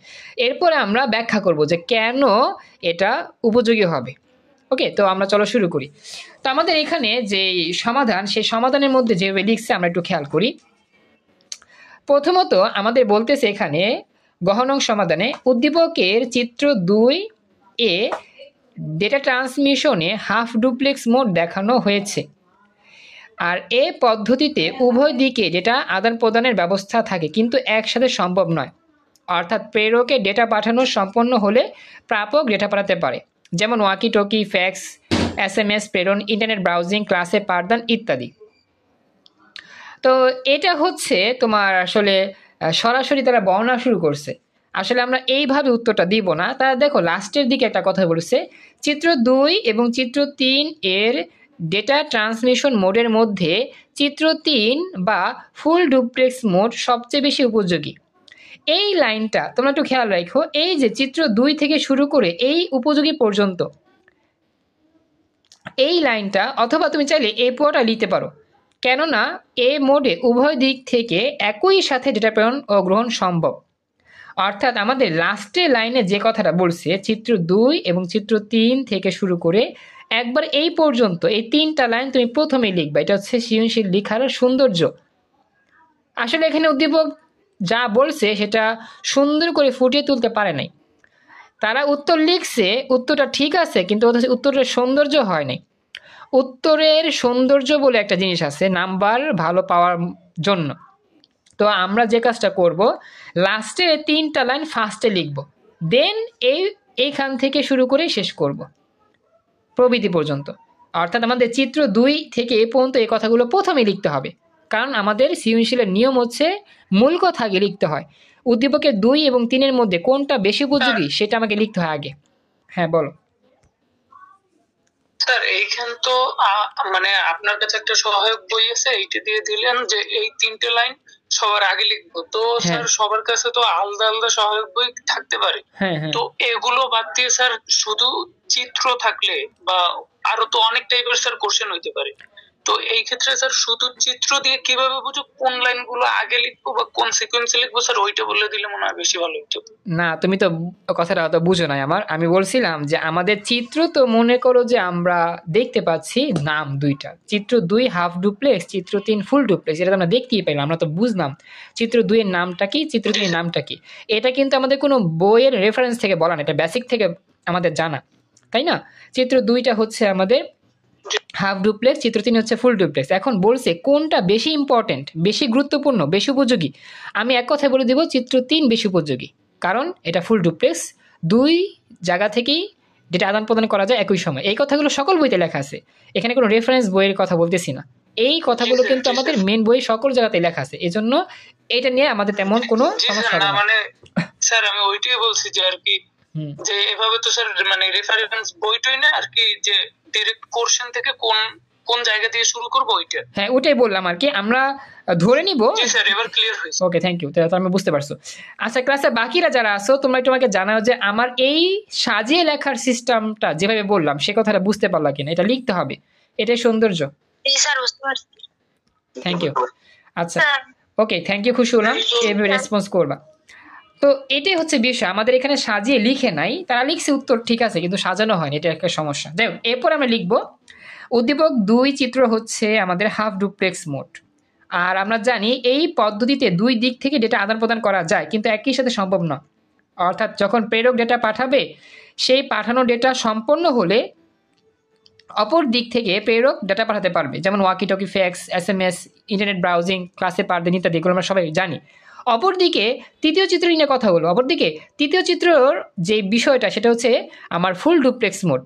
এরপরে আমরা ব্যাখ্যা করব যে কেন এটা উপযোগী হবে। ওকে, তো আমরা চলো শুরু করি। তো আমাদের এখানে যে সমাধান, সেই সমাধানের মধ্যে যেভাবে লিখছে আমরা একটু খেয়াল করি। প্রথমত আমাদের বলতেছে এখানে গহনং সমাধানে উদ্দীপকের চিত্র 2 এ ডেটা ট্রান্সমিশনে হাফ ডুপ্লেক্স মোড দেখানো হয়েছে, আর এ পদ্ধতিতে উভয় দিকে ডেটা আদান প্রদানের ব্যবস্থা থাকে কিন্তু একসাথে সম্ভব নয়। অর্থাৎ প্রেরকে ডেটা পাঠানো সম্পন্ন হলে প্রাপক ডেটা পাঠাতে পারে, যেমন ওয়াকি টকি, ফ্যাক্স, SMS প্রেরণ, ইন্টারনেট ব্রাউজিং, ক্লাসে পাঠদান ইত্যাদি। তো এটা হচ্ছে তোমার আসলে সরাসরি তারা বর্ণনা শুরু করছে। আসলে আমরা এইভাবে উত্তরটা দিব না। তারা দেখো লাস্টের দিকে একটা কথা বলেছে, চিত্র 2 এবং চিত্র 3 এর ডেটা ট্রান্সমিশন মোডের মধ্যে চিত্র 3 বা ফুল ডুপ্লেক্স মোড সবচেয়ে বেশি উপযোগী। এই লাইনটা তোমরা একটু খেয়াল রাখো, এই যে চিত্র 2 থেকে শুরু করে এই উপযোগী পর্যন্ত এই লাইনটা, অথবা তুমি চাইলে এই পুরোটা লিখতে পারো, কেননা এই মোডে উভয় দিক থেকে একই সাথে ডেটা প্রেরণ ও গ্রহণ সম্ভব। অর্থাৎ আমাদের লাস্টের লাইনে যে কথাটা বলছে চিত্র 2 এবং চিত্র 3 থেকে শুরু করে একবার এই পর্যন্ত এই 3টা লাইন তুমি প্রথমেই লিখবা। এটা হচ্ছে সৃজনশীল লেখার সৌন্দর্য। আসলে এখানে উদ্দীপক যা বলছে সেটা সুন্দর করে ফুটিয়ে তুলতে পারে নাই। তারা উত্তর লিখছে, উত্তরটা ঠিক আছে, কিন্তু উত্তরের সৌন্দর্য হয় নাই। উত্তরের সৌন্দর্য বলে একটা জিনিস আছে নাম্বার ভালো পাওয়ার জন্য। তো আমরা যে কাজটা করব, লাস্টে 3টা লাইন ফার্স্টে লিখব, দেন এইখান থেকে শুরু করে শেষ করব প্রভৃতি পর্যন্ত। অর্থাৎ আমাদের চিত্র 2 থেকে এ পর্যন্ত এই কথাগুলো প্রথমে লিখতে হবে, কারণ আমাদের সৃজনশীলের নিয়ম হচ্ছে মূল কথা আগে লিখতে হয়। উদ্দীপকের 2 এবং 3 এর মধ্যে কোনটা বেশি উপযোগী সেটা আমাকে লিখতে হয় আগে। হ্যাঁ বলো স্যার। এইখান তো মানে আপনার কাছে একটা সহায়ক বই আছে, এইটা দিয়ে দিলেন যে এই 3টে লাইন সবার আগে লিখবো। তো স্যার সবার কাছে তো আলাদা আলাদা সহায়ক বই থাকতে পারে, তো এগুলো বাদ দিয়ে স্যার শুধু চিত্র থাকলে বা আরো তো অনেক টাইপের স্যার কোশ্চেন হইতে পারে। তো এই ক্ষেত্রে স্যার শুধু চিত্র দিয়ে কিভাবে বুঝো কোন লাইনগুলো আগে লিখবো বা কোন সিকোয়েন্সে লিখবো স্যার, ওইটা বলে দিলে মনে হয় বেশি ভালো হতো। না, তুমি তো কথাটা তো বুঝো নাই আমার। আমি বলছিলাম যে আমাদের চিত্র তো মনে করো যে আমরা দেখতে পাচ্ছি নাম দুইটা, চিত্র 2 হাফ ডুপ্লেক্স, চিত্র 3 ফুল ডুপ্লেক্স, এটা তো আমরা দেখতেই পেলাম, আমরা তো বুঝলাম চিত্র 2 এর নামটা কি, চিত্র 3 এর নামটা কি। এটা কিন্তু আমাদের কোনো বইয়ের রেফারেন্স থেকে বলা না, এটা বেসিক থেকে আমাদের জানা, তাই না? চিত্র 2টা হচ্ছে আমাদের হাফ ডুপ্লেক্স, চিত্র 3 হচ্ছে ফুল ডুপ্লেক্স। এখন বলছে কোনটা বেশি ইম্পর্টেন্ট, বেশি গুরুত্বপূর্ণ, বেশি উপযোগী। আমি এক কথায় বলে দেব চিত্র 3 বেশি উপযোগী, কারণ এটা ফুল ডুপ্লেক্স, 2 জায়গা থেকেই ডেটা আদান প্রদান করা যায় একই সময়। এই কথাগুলো সকল বইতে লেখা আছে, এখানে কোনো রেফারেন্স বইয়ের কথা বলতেছি না, এই কথাগুলো কিন্তু আমাদের মেন বই সকল জায়গাতে লেখা আছে, এজন্য এটা নিয়ে আমাদের তেমন কোনো সমস্যা হবে না। মানে স্যার আমি ওইটাই বলছি যে আর কি যে এভাবে তো স্যার মানে রেফারেন্স বইটাই না আর কি, যে ডাইরেক্ট কোশ্চেন থেকে কোন কোন জায়গা দিয়ে শুরু করব ওইটা। হ্যাঁ ওটাই বললাম আর কি, আমরা ধরে নিব। জি স্যার এবার ক্লিয়ার হয়েছে। ওকে থ্যাংক ইউ, তাহলে আমি বুঝতে পারছো। আচ্ছা ক্লাসে বাকিরা যারা আছো তোমরা একটু আমাকে জানাও যে আমার এই সাজিয়ে লেখার সিস্টেমটা যেভাবে বললাম সে কথাটা বুঝতে পারলা কিনা। এটা লিখতে হবে, এটাই সৌন্দর্য। স্যার বুঝতে পারছি। Thank you. আচ্ছা ওকে থ্যাংক ইউ, খুশি হলাম এইভাবে রেসপন্স করবা। তো এটাই হচ্ছে বিষয়, আমাদের এখানে সাজিয়ে লিখে নাই, তারা লিখছে উত্তর ঠিক আছে কিন্তু সাজানো হয়নি, এটা একটা সমস্যা। যাই হোক এরপর আমরা লিখবো উদ্দীপক 2 চিত্র হচ্ছে আমাদের হাফ ডুপ্লেক্স মোড। আর আমরা জানি এই পদ্ধতিতে দুই দিক থেকে ডেটা আদান প্রদান করা যায় কিন্তু একই সাথে সম্ভব নয়। অর্থাৎ যখন প্রেরক ডেটা পাঠাবে সেই পাঠানো ডেটা সম্পন্ন হলে অপর দিক থেকে প্রেরক ডেটা পাঠাতে পারবে, যেমন walkie talkie, fax, SMS, internet browsing, ক্লাসে পাঠদান ইত্যাদি, এগুলো আমরা সবাই জানি। অপরদিকে তৃতীয় চিত্র নিয়ে কথা হলো, অপরদিকে তৃতীয় চিত্রর যে বিষয়টা সেটা হচ্ছে আমার ফুল ডুপ্লেক্স মোড।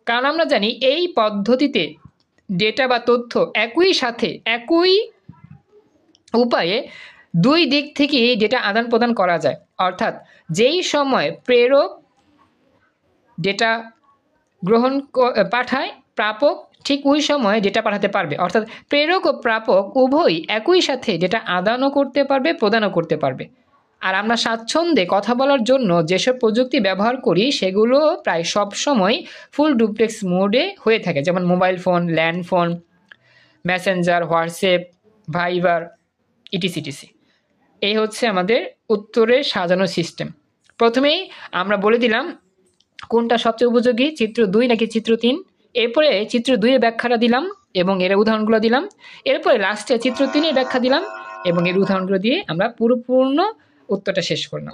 কারণ আমরা জানি এই পদ্ধতিতে ডেটা বা তথ্য একই সাথে একই উপায়ে দুই দিক থেকে ডেটা আদান প্রদান করা যায়। অর্থাৎ যেই সময় প্রেরক ডেটা গ্রহণ পাঠায় প্রাপক ঠিক ওই সময় ডেটা পাঠাতে পারবে। অর্থাৎ প্রেরক ও প্রাপক উভয়ই একই সাথে ডেটা আদানও করতে পারবে, প্রদানও করতে পারবে। আর আমরা স্বাচ্ছন্দ্যে কথা বলার জন্য যেসব প্রযুক্তি ব্যবহার করি সেগুলো প্রায় সব সময় ফুল ডুপ্লেক্স মোডে হয়ে থাকে, যেমন mobile phone, land phone, Messenger, WhatsApp, Viber, etc etc. এই হচ্ছে আমাদের উত্তরের সাজানো সিস্টেম। প্রথমেই আমরা বলে দিলাম কোনটা সবচেয়ে উপযোগী, চিত্র 2 নাকি চিত্র 3। এরপরে চিত্র 2 এর ব্যাখ্যাটা দিলাম এবং এর উদাহরণগুলো দিলাম। এরপরে লাস্টে চিত্র 3 এর ব্যাখ্যা দিলাম এবং এর উদাহরণগুলো দিয়ে আমরা পুরোপূর্ণ উত্তরটা শেষ করলাম।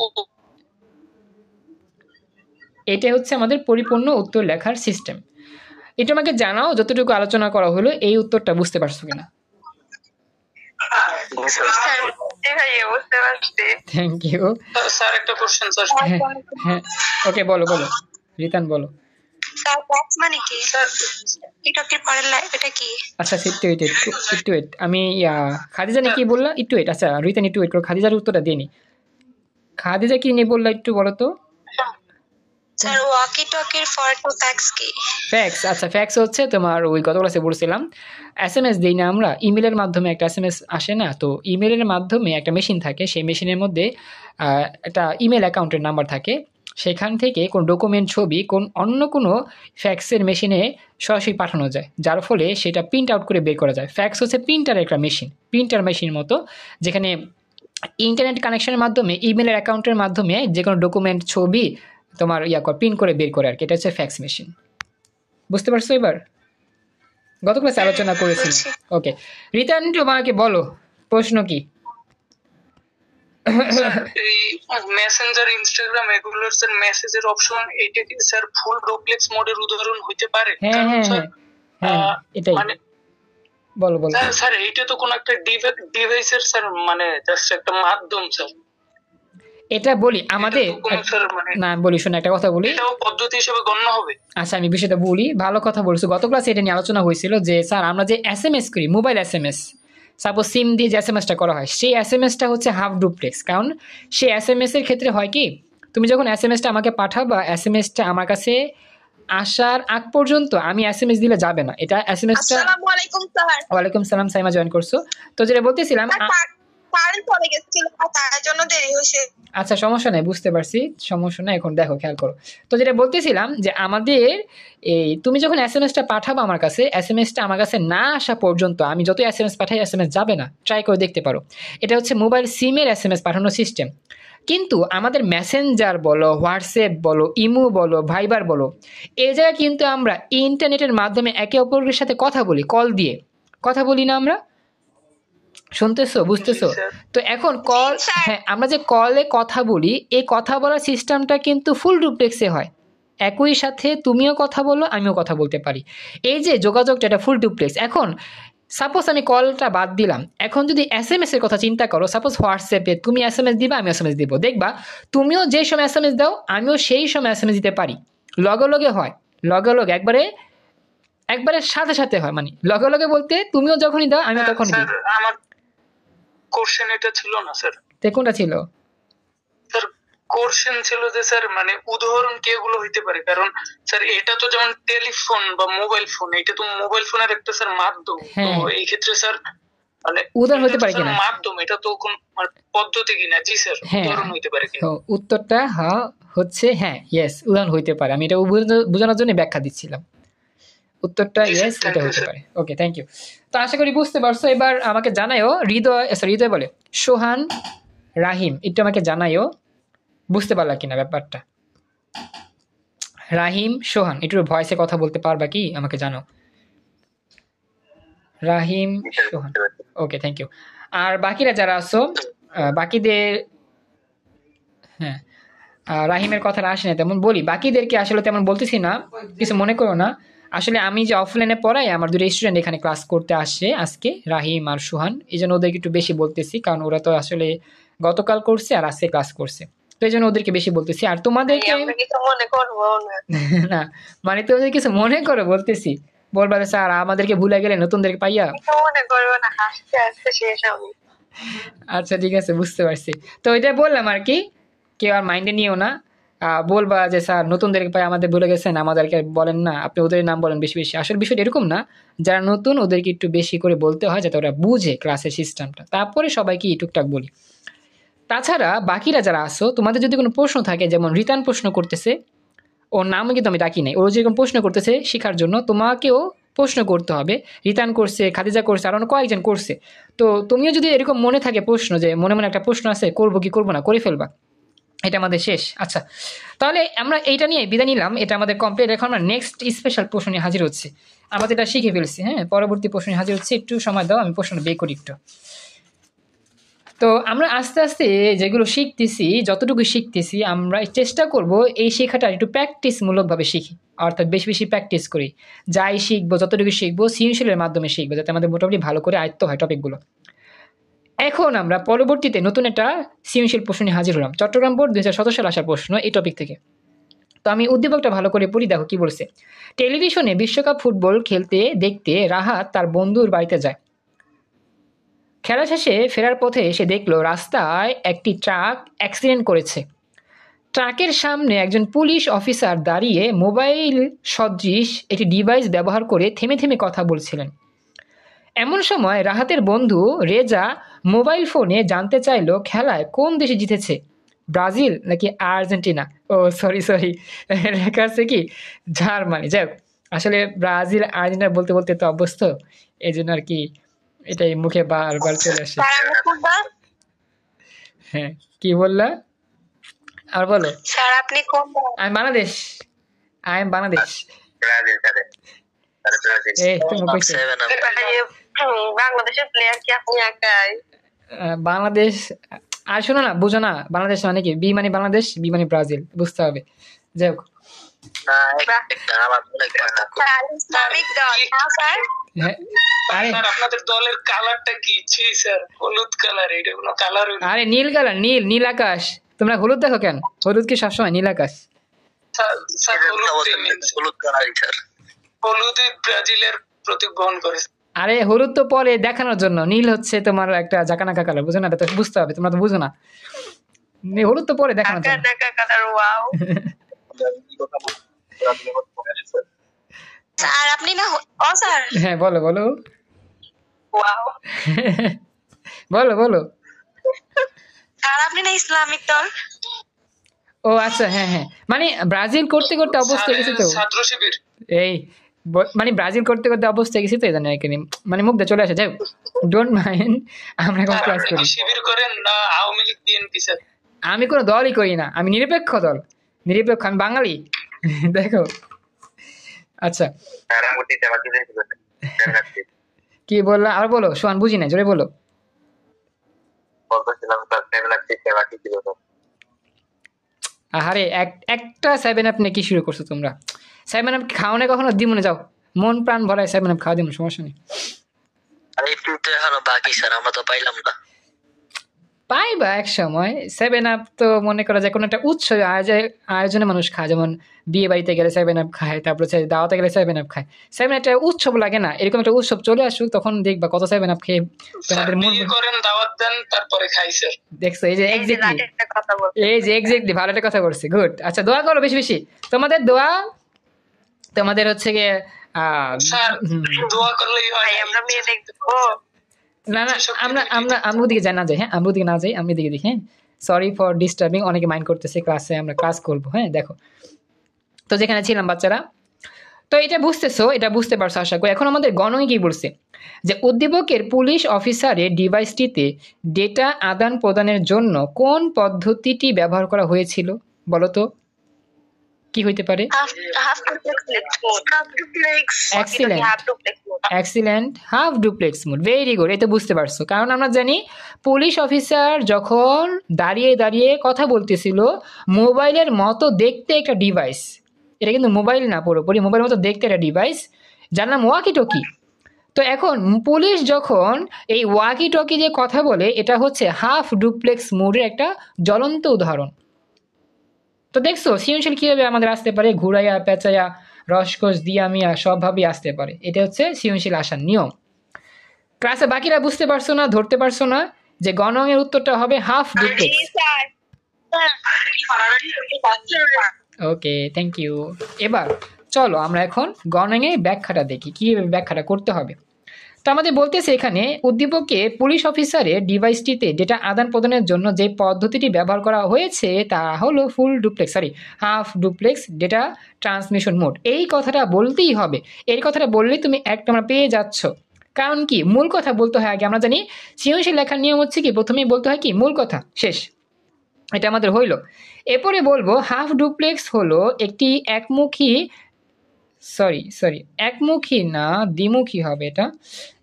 এটা হচ্ছে আমাদের পরিপূর্ণ উত্তর লেখার সিস্টেম। এটা আমাকে জানাও যতটুকু আলোচনা করা হলো এই উত্তরটা বুঝতে পারছো কিনা। Thank you sir. একটা কোশ্চেন স্যার। হ্যাঁ ওকে বলো বলো রিতান বলো। স্যার বক্স মানে কি স্যার? টিকটকের পরের এটা কি? আচ্ছা একটু ওয়েট আমি খাদিজা কি বললা, একটু ওয়েট। আচ্ছা রিতান একটু ওয়েট করো, খাদিজার উত্তরটা দিয়ে নি। খাদিজা কি নিয়ে বললা একটু বলো তো। স্যার ওয়াকি টকির ফর টু ফ্যাক্স কি? ফ্যাক্স, আচ্ছা ফ্যাক্স হচ্ছে তোমার ওই গত ক্লাসে বলছিলাম SMS দেই না আমরা, ইমেলের মাধ্যমে একটা SMS আসে না, তো ইমেলের মাধ্যমে একটা মেশিন থাকে, সেই মেশিনের মধ্যে একটা ইমেল অ্যাকাউন্টের নাম্বার থাকে, সেখান থেকে কোন ডকুমেন্ট, ছবি অন্য কোনো ফ্যাক্সের মেশিনে সরাসরি পাঠানো যায়, যার ফলে সেটা প্রিন্ট আউট করে বের করা যায়। ফ্যাক্স হচ্ছে প্রিন্টার একটা মেশিন, প্রিন্টার মেশিন মতো, যেখানে ইন্টারনেট কানেকশনের মাধ্যমে ইমেলের অ্যাকাউন্টের মাধ্যমে যে কোনো ডকুমেন্ট, ছবি তোমার প্রিন্ট করে বের করে আর কি, এটা হচ্ছে ফ্যাক্স মেশিন। বুঝতে পারছো এবার? গত ক্লাসে আলোচনা করেছি। ওকে রিতান তোমাকে বলো প্রশ্ন কি? এই মেসেঞ্জার, ইনস্টাগ্রাম এগুলোর স্যার মেসেজের অপশন এটা কি স্যার ফুল ডুপ্লেক্স মোডের উদাহরণ হতে পারে? হ্যাঁ এটাই মানে বলো স্যার। এইটা তো কোন একটা ডিভাইসের স্যার মানে জাস্ট একটা মাধ্যম স্যার। এটা বলি আমাদের না বলি শোনো একটা কথা বলি, এটাও পদ্ধতি হিসেবে গণ্য হবে। আচ্ছা আমি বিষয়টা বলি, ভালো কথা বলছো। গত ক্লাসে এটা নিয়ে আলোচনা হয়েছিল যে স্যার আমরা যে SMS করি, মোবাইল SMS, সাপোজ সিম দিয়ে যে SMS টা করা হয়, সেই SMS টা হচ্ছে হাফ ডুপ্লেক্স। কারণ সেই SMS এর ক্ষেত্রে হয় কি, তুমি যখন SMS টা আমাকে পাঠাবা, SMS টা আমার কাছে আসার আগ পর্যন্ত আমি SMS দিলে যাবে না, এটা SMS টা। আসসালামু আলাইকুম স্যার। ওয়ালাইকুম সালাম, সাইমা জয়েন করছো। তো যেটা বলতেছিলাম আচ্ছা সমস্যা নাই, বুঝতে পারছি, সমস্যা নাই। এখন দেখো খেয়াল করো, তো যেটা বলতেছিলাম যে আমাদের এই তুমি যখন SMS টা পাঠাবো আমার কাছে, SMS টা আমার কাছে না আসা পর্যন্ত আমি যতই SMS পাঠাই SMS যাবে না, ট্রাই করে দেখতে পারো। এটা হচ্ছে মোবাইল সিমের SMS পাঠানোর সিস্টেম। কিন্তু আমাদের মেসেঞ্জার বলো, হোয়াটসঅ্যাপ বলো, ইমো বলো, ভাইবার বলো, এই জায়গায় কিন্তু আমরা ইন্টারনেটের মাধ্যমে একে অপরের সাথে কথা বলি, কল দিয়ে কথা বলি না আমরা? শুনতেছো, বুঝতেছো? তো এখন কল, হ্যাঁ আমরা যে কলে কথা বলি, এই কথা বলার সিস্টেমটা কিন্তু ফুল ডুপ্লেক্সে হয়। একই সাথে তুমিও কথা বলো, আমিও কথা বলতে পারি, এই যে যোগাযোগটা, এটা ফুল ডুপ্লেক্স। এখন সাপোজ আমি কলটা বাদ দিলাম, এখন যদি SMS এর কথা চিন্তা করো, সাপোজ হোয়াটসঅ্যাপে তুমি SMS দিবা, আমি SMS দিব, দেখবা তুমিও যে সময় SMS দাও আমিও সেই সময় SMS দিতে পারি, লগে লগে হয়, লগে লগে একবারে একবারে সাথে সাথে হয়, মানে লগে লগে বলতে তুমিও যখনই দাও আমিও তখনই দিই। স্যার আমার কোশ্চেন এটা ছিল না স্যার। তো কোনটা ছিল? স্যার কোশ্চেন ছিল যে স্যার মানে উদাহরণ কি এগুলো হইতে পারে, কারণ স্যার এটা তো যেমন টেলিফোন বা মোবাইল ফোন, এটা তো মোবাইল ফোনের একটা স্যার মাধ্যম। তো হ্যাঁ। এই ক্ষেত্রে স্যার মানে উদাহরণ হতে এটা তো পারে স্যার কিনা? মাধ্যম, এটা তো কোন মানে পদ্ধতি কিনা। জি স্যার, হ্যাঁ। উদাহরণ হইতে পারে কিনা? তো উত্তরটা হচ্ছে হ্যাঁ, ইয়েস, উদাহরণ হইতে পারে। আমি এটা বোঝানোর জন্য ব্যাখ্যা দিচ্ছিলাম। উত্তরটা জি স্যার, ইয়েস, thank এটা you, হতে sir. পারে। ওকে, থ্যাংক ইউ। তো আশা করি বুঝতে পারছো। এবার আমাকে জানাইও হৃদয় বলে সোহান রাহিম, একটু আমাকে জানাইও বুঝতে পারলা কিনা ব্যাপারটা। রাহিম সোহান একটু ভয়েসে কথা বলতে পারবা কি, আমাকে জানো। রাহিম সোহান, ওকে, থ্যাংক ইউ। আর বাকিরা যারা আছো, বাকিদের, হ্যাঁ, রাহিমের কথাটা আসে না তেমন, বলি বাকিদেরকে আসলে তেমন বলতেছি না, কিছু মনে করো না। আসলে আমি যে অফলাইনে পড়াই, আমার দুটো স্টুডেন্ট এখানে ক্লাস করতে আসছে আজকে, রাহিম আর সুহান, এই জন্য ওদেরকে একটু বেশি বলতেছি, কারণ ওরা তো আসলে গতকাল করছে আর আজকে ক্লাস করছে, তো এই জন্য ওদেরকে বেশি বলতেছি। আর তোমাদেরকে না, মানে তোমাদের কিছু মনে করো বলতেছি, বলবা যে স্যার আমাদেরকে ভুলে গেলে নতুনদেরকে পাইয়া। আচ্ছা ঠিক আছে, বুঝতে পারছি। তো এটা বললাম আর কি, কেউ আর মাইন্ডে নিও না। বলবা যে স্যার নতুনদেরকে পাই আমাদের ভুলে গেছেন, আমাদেরকে বলেন না, আপনি ওদের নাম বলেন বেশি বেশি। আসলে বিষয়টা এরকম না, যারা নতুন ওদেরকে একটু বেশি করে বলতে হয় যাতে ওরা বুঝে ক্লাসের সিস্টেমটা, তারপরে সবাইকে টুকটাক বলি। তাছাড়া বাকিরা যারা আসো, তোমাদের যদি কোনো প্রশ্ন থাকে, যেমন রিটার্ন প্রশ্ন করতেছে, ওর নামও কিন্তু আমি ডাকি নাই, ও যেরকম প্রশ্ন করতেছে শেখার জন্য, তোমাকেও প্রশ্ন করতে হবে। রিটার্ন করছে, খাদিজা করছে, আর অন্য কয়েকজন করছে। তো তুমিও যদি এরকম মনে থাকে প্রশ্ন, যে মনে মনে একটা প্রশ্ন আছে, করবো কি করবো না, করে ফেলবা, এটা আমাদের শেষ। আচ্ছা, তাহলে আমরা এইটা নিয়ে বিদায় নিলাম, এটা আমাদের কমপ্লিট। এখন আমরা নেক্সট স্পেশাল প্রশ্ন নিয়ে হাজির হচ্ছি। আমাদের এটা শিখে ফেলছি, হ্যাঁ, পরবর্তী প্রশ্ন নিয়ে হাজির হচ্ছে। একটু সময় দাও, আমি প্রশ্নটা বের করি একটু। তো আমরা আস্তে আস্তে যেগুলো শিখতেছি, যতটুকু শিখতেছি, আমরা চেষ্টা করব এই শেখাটা একটু প্র্যাকটিসমূলকভাবে শিখি, অর্থাৎ বেশি বেশি প্র্যাকটিস করি। যাই শিখবো, যতটুকু শিখবো সৃজনশীলের মাধ্যমে শিখবো, যাতে আমাদের মোটামুটি ভালো করে আয়ত্ত হয় টপিকগুলো। এখন আমরা পরবর্তীতে নতুন একটা সৃজনশীল প্রশ্ন নিয়ে হাজির হলাম, চট্টগ্রাম বোর্ড 2017 সালে আসার প্রশ্ন, এই টপিক থেকে। তো আমি উদ্দীপকটা ভালো করে পড়ি, দেখো কি বলছে। টেলিভিশনে বিশ্বকাপ ফুটবল খেলতে দেখতে রাহাত তার বন্ধুর বাড়িতে যায়। খেলা শেষে ফেরার পথে সে দেখলো রাস্তায় একটি ট্রাক অ্যাক্সিডেন্ট করেছে। ট্রাকের সামনে একজন পুলিশ অফিসার দাঁড়িয়ে মোবাইল সদৃশ একটি ডিভাইস ব্যবহার করে থেমে থেমে কথা বলছিলেন। এমন সময় রাহাতের বন্ধু রেজা মোবাইল ফোনে জানতে চাইলো খেলায় কোন দেশে জিতেছে, ব্রাজিল নাকি আর্জেন্টিনা। ও সরি, লেখা আছে কি জার্মানি। যাই হোক, আসলে ব্রাজিল আর্জেন্টিনা বলতে বলতে তো অভ্যস্ত, এই জন্য আর কি এটাই মুখে বারবার চলে আসে। হ্যাঁ, কি বললা আর বলো। স্যার আপনি কোন? আমি বাংলাদেশ, এই তুমি কইছো বাংলাদেশের প্লেয়ার কি আপনি একাই? বাংলাদেশ। আর শোনো না, বুঝো না, বাংলাদেশ মানে কি, বি মানে বাংলাদেশ, বি মানে ব্রাজিল, বুঝতে হবে। যাই হোক, ইসলামিক দল স্যার। আরে আপনাদের দলের কালারটা কি? জি স্যার, হলুদ কালার। এটা কোনো কালার? আরে নীল কালার, নীল আকাশ। তোমরা হলুদ দেখো কেন? হলুদ কি সবসময় নীল আকাশ? স্যার হলুদ কালার, স্যার হলুদই ব্রাজিলের প্রতীক বহন করে। আরে হলুদ তো পরে দেখানোর জন্য, নীল হচ্ছে তোমার একটা জাকানাকা কালার, বুঝো না? এটা তো বুঝতে হবে, তোমরা তো বুঝো না। হলুদ তো পরে দেখানোর জন্য। স্যার আপনি না, ও স্যার। হ্যাঁ বলো ওয়াও বলো। স্যার আপনি না ইসলামিক দল? ও আচ্ছা, হ্যাঁ, মানে ব্রাজিল করতে করতে অবস্থা গেছে তো, ছাত্র শিবির। এই মানে ব্রাজিল করতে করতে অবস্থা গেছে তো, এই জন্য মানে মুখ দিয়ে চলে আসে। যাই ডোন্ট মাইন্ড, আমরা এখন ক্লাস করি। শিবির করেন না আওয়ামী লীগ বিএনপি? স্যার আমি কোনো দলই করি না, আমি নিরপেক্ষ দল, আমি বাঙালি। দেখো, আচ্ছা কি বললা আর বলো, সোহান বুঝি না, জোরে বলো। আরে একটা 7 আপ নিয়ে কি শুরু করছো তোমরা? 7 আপ খাও না কখনো? দিমনে যাও, মন প্রাণ ভরায় 7 আপ খাওয়া দিমু, সমস্যা নেই। আরে একটু তো এখনো বাকি স্যার, আমরা তো পাইলাম না। পাইবা এক সময়। 7 আপ তো মনে করা যায় কোনো একটা উৎসবে আয়োজনে মানুষ খায়, যেমন বিয়ে বাড়িতে গেলে 7 আপ খায়, তারপরে দাওয়াতে গেলে 7 আপ খায়। 7 একটা উৎসব লাগে না? এরকম একটা উৎসব চলে আসুক, তখন দেখবা কত 7 আপ খেয়ে তোমাদের মন করেন, দাওয়াত দেন, তারপরে খাই স্যার। দেখছো? এই যে এক্স্যাক্টলি ভালো একটা কথা বলছি, গুড। আচ্ছা, দোয়া করো বেশি বেশি, তোমাদের দোয়া তোমাদের হচ্ছে গিয়ে স্যার দোয়া করলেই হয়, আমরা মেয়ে দেখবো না না, আমরা ওদিকে না যাই। হ্যাঁ, আমরা ওদিকে না যাই, আমি এদিকে দেখি। হ্যাঁ, সরি ফর ডিস্টার্বিং, অনেকে মাইন্ড করতেছে, ক্লাসে আমরা ক্লাস করবো। হ্যাঁ, দেখো তো যেখানে ছিলাম বাচ্চারা, তো এটা বুঝতেছো, এটা বুঝতে পারছো আশা করি। এখন আমাদের গণই কি বলছে যে উদ্দীপকের পুলিশ অফিসারের ডিভাইসটিতে ডেটা আদান প্রদানের জন্য কোন পদ্ধতিটি ব্যবহার করা হয়েছিল বলো তো? কি হইতে পারে? Excellent, half duplex mode. Very good, এটা বুঝতে পারছো। কারণ আমরা জানি পুলিশ অফিসার যখন দাঁড়িয়ে দাঁড়িয়ে কথা বলতেছিল, মোবাইলের মতো দেখতে একটা ডিভাইস, এটা কিন্তু মোবাইল না, পুরোপুরি মোবাইলের মতো দেখতে একটা ডিভাইস, যার নাম ওয়াকি টকি। তো এখন পুলিশ যখন এই ওয়াকি টকি যে কথা বলে, এটা হচ্ছে হাফ ডুপ্লেক্স মোডের একটা জ্বলন্ত উদাহরণ। তো দেখছো সৃজনশীল কীভাবে আমাদের আসতে পারে, ঘুরাইয়া পেঁচাইয়া রসকস দিয়া মিয়া সবভাবেই আসতে পারে। এটা হচ্ছে সৃজনশীল আসার নিয়ম। ক্লাসে বাকিরা বুঝতে পারছো না, ধরতে পারছো না যে গণঙের উত্তরটা হবে half duplex. Okay, thank you. এবার চলো আমরা এখন গণঙের ব্যাখ্যাটা দেখি, কীভাবে ব্যাখ্যাটা করতে হবে। তো আমাদের বলতেছে এখানে উদ্দীপকে পুলিশ অফিসারের ডিভাইসটিতে ডেটা আদান প্রদানের জন্য যে পদ্ধতিটি ব্যবহার করা হয়েছে তা হলো half duplex data transmission mode. এই কথাটা বলতেই হবে, এই কথাটা বললেই তুমি তোমরা পেয়ে যাচ্ছ। কারণ কি, মূল কথা বলতে হয় আগে। আমরা জানি সৃজনশীল লেখার নিয়ম হচ্ছে কি, প্রথমেই বলতে হয় কি মূল কথা, শেষ। এটা আমাদের হইল। এরপরে বলবো হাফ ডুপ্লেক্স হলো একটি একমুখী না দ্বিমুখী হবে,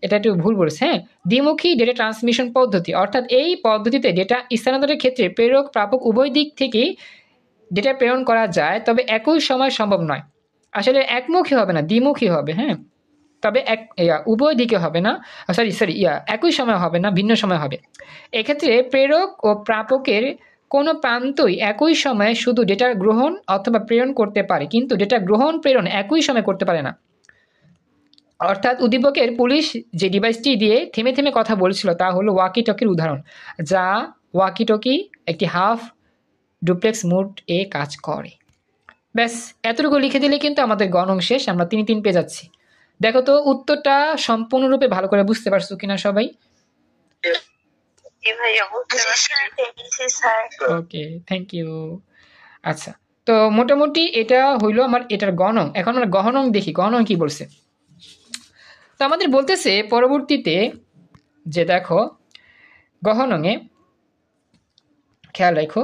এটা একটু ভুল বলছে। হ্যাঁ, দ্বিমুখী ডেটা ট্রান্সমিশন পদ্ধতি। অর্থাৎ এই পদ্ধতিতে ডেটা স্থানান্তরের ক্ষেত্রে প্রেরক প্রাপক উভয় দিক থেকেই ডেটা প্রেরণ করা যায়, তবে একই সময় সম্ভব নয়। আসলে একমুখী হবে না, দ্বিমুখী হবে। হ্যাঁ, তবে উভয় দিকে হবে না, একই সময় হবে না, ভিন্ন সময় হবে। এক্ষেত্রে প্রেরক ও প্রাপকের কোনো প্রান্তই একই সময়ে শুধু ডেটা গ্রহণ অথবা প্রেরণ করতে পারে, কিন্তু ডেটা গ্রহণ প্রেরণ একই সময় করতে পারে না। অর্থাৎ উদ্দীপকের পুলিশ যে ডিভাইসটি দিয়ে থেমে থেমে কথা বলছিল তা হলো ওয়াকি টকির উদাহরণ, যা ওয়াকি টকি একটি হাফ ডুপ্লেক্স মোড এ কাজ করে। ব্যাস এতটুকু লিখে দিলে কিন্তু আমাদের গণং শেষ, আমরা 3 পেয়ে যাচ্ছি। দেখো তো উত্তরটা সম্পূর্ণরূপে ভালো করে বুঝতে পারছো কিনা সবাই? ওকে, থ্যাংক ইউ। আচ্ছা, তো মোটামুটি এটা হইলো আমার এটার গণং। এখন আমরা গহনং দেখি, গহনং কি বলছে। তো আমাদের বলতেছে পরবর্তীতে যে দেখো গহনঙে খেয়াল রাখো,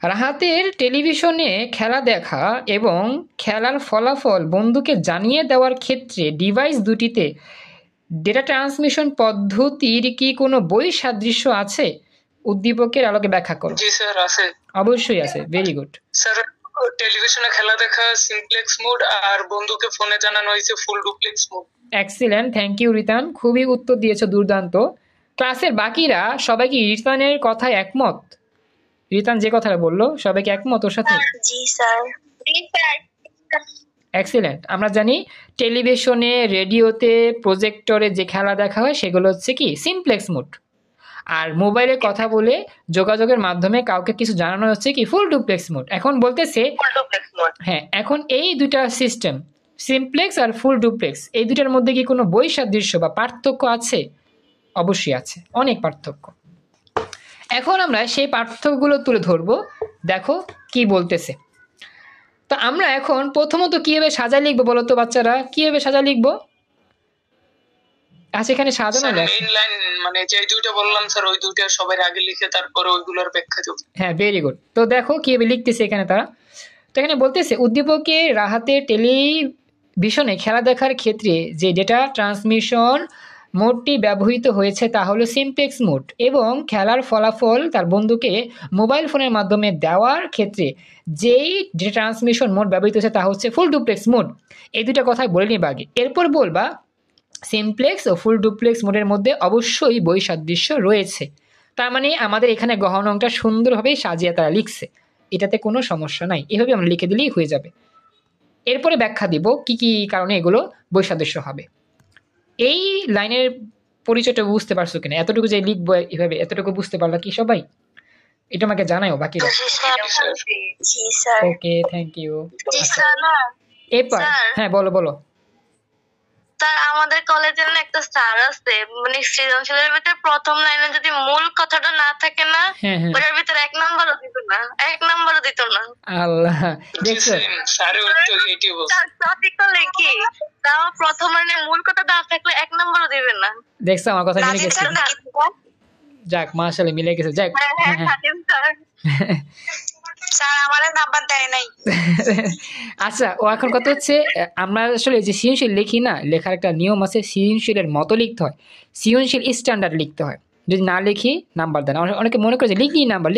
রাহাতের টেলিভিশনে খেলা দেখা এবং খেলার ফলাফল বন্ধুকে জানিয়ে দেওয়ার ক্ষেত্রে ডিভাইস দুটিতে ডেটা ট্রান্সমিশন পদ্ধতির কি কোনো বৈসাদৃশ্য আছে? উদ্দীপকের আলোকে ব্যাখ্যা করো। জি স্যার, আছে। অবশ্যই আছে, ভেরি গুড। স্যার টেলিভিশনে খেলা দেখা সিমপ্লেক্স মোড, আর বন্ধুকে ফোনে জানানো হয়েছে full duplex mode. Excellent, thank you Ritan, খুবই উত্তর দিয়েছো, দুর্দান্ত। ক্লাসের বাকিরা সবাই কি রিতানের কথায় একমত? রিতান যে কথাটা বললো সবাই কি একমত ওর সাথে? জি স্যার। এক্সিলেন্ট। আমরা জানি টেলিভিশনে, রেডিওতে, প্রজেক্টরে যে খেলা দেখা হয় সেগুলো হচ্ছে কি সিমপ্লেক্স মোড, আর মোবাইলে কথা বলে যোগাযোগের মাধ্যমে কাউকে কিছু জানানো হচ্ছে কি ফুল ডুপ্লেক্স মোড। এখন বলতেছে হ্যাঁ, এখন এই দুটা সিস্টেম সিমপ্লেক্স আর ফুল ডুপ্লেক্স, এই দুটার মধ্যে কি কোনো বৈসাদৃশ্য বা পার্থক্য আছে? অবশ্যই আছে, অনেক পার্থক্য। এখন আমরা সেই পার্থক্যগুলো তুলে ধরবো, দেখো কি বলতেছে। তো আমরা এখন প্রথমত কিভাবে সাজা লিখবো বলো তো বাচ্চারা, কিভাবে সাজা লিখবো? আচ্ছা, এখানে সাজানো মেইন লাইন মানে যে দুইটা বললাম স্যার, ওই দুইটা সবার আগে লিখে তারপরে ওইগুলোর ব্যাখ্যা দেব। হ্যাঁ, ভেরি গুড। তো দেখো কিভাবে লিখতেছে এখানে তারা। তো এখানে বলতেছে উদ্দীপকে রাহাতের টেলিভিশনে খেলা দেখার ক্ষেত্রে যে ডেটা ট্রান্সমিশন মোডটি ব্যবহৃত হয়েছে তা হলো সিমপ্লেক্স মোড, এবং খেলার ফলাফল তার বন্ধুকে মোবাইল ফোনের মাধ্যমে দেওয়ার ক্ষেত্রে যেই ডেটা ট্রান্সমিশন মোড ব্যবহৃত হয়েছে তা হচ্ছে ফুল ডুপ্লেক্স মোড। এই দুটা কথাই বলে নিবা আগে, এরপর বলবা সিমপ্লেক্স ও ফুল ডুপ্লেক্স মোডের মধ্যে অবশ্যই বৈসাদৃশ্য রয়েছে। তার মানে আমাদের এখানে গহন অংটা সুন্দরভাবে সাজিয়ে তারা লিখছে, এটাতে কোনো সমস্যা নাই, এভাবে আমরা লিখে দিলেই হয়ে যাবে। এরপরে ব্যাখ্যা দিব কি কি কারণে এগুলো বৈসাদৃশ্য হবে। এই লাইনের পরিচয়টা বুঝতে পারছো কিনা? এতটুকু যে লিখবো এভাবে, এতটুকু বুঝতে পারলা কি সবাই? এটা আমাকে জানাও বাকিরা। ওকে, থ্যাংক ইউ। এরপর হ্যাঁ বলো বলো। স্যার আমাদের কলেজের না একটা স্যার আছে, মানে সৃজনশীলের ভিতরে প্রথম লাইনে যদি মূল কথাটা না থাকে না, ওটার ভিতরে 1 নাম্বারও দিত না, 1 নাম্বারও দিত না। আল্লাহ, দেখছো লিখি তাও প্রথম লাইনে মূল কথা না থাকলে 1 নাম্বারও দিবে না। দেখছো আমার কথা মিলে গেছে। যাক মাশাআল্লাহ মিলে গেছে। যাক স্যার আমারে নাম্বার দেয় নাই। আচ্ছা, ও এখন কথা হচ্ছে আমরা আসলে যে সৃজনশীল লিখি না, লেখার একটা নিয়ম আছে, সৃজনশীলের মতো লিখতে হয়, সৃজনশীল স্ট্যান্ডার্ড লিখতে হয়। যদি না লিখি নাম্বার দেন। অনেকে মনে করে যে লিখনি নাম্বার।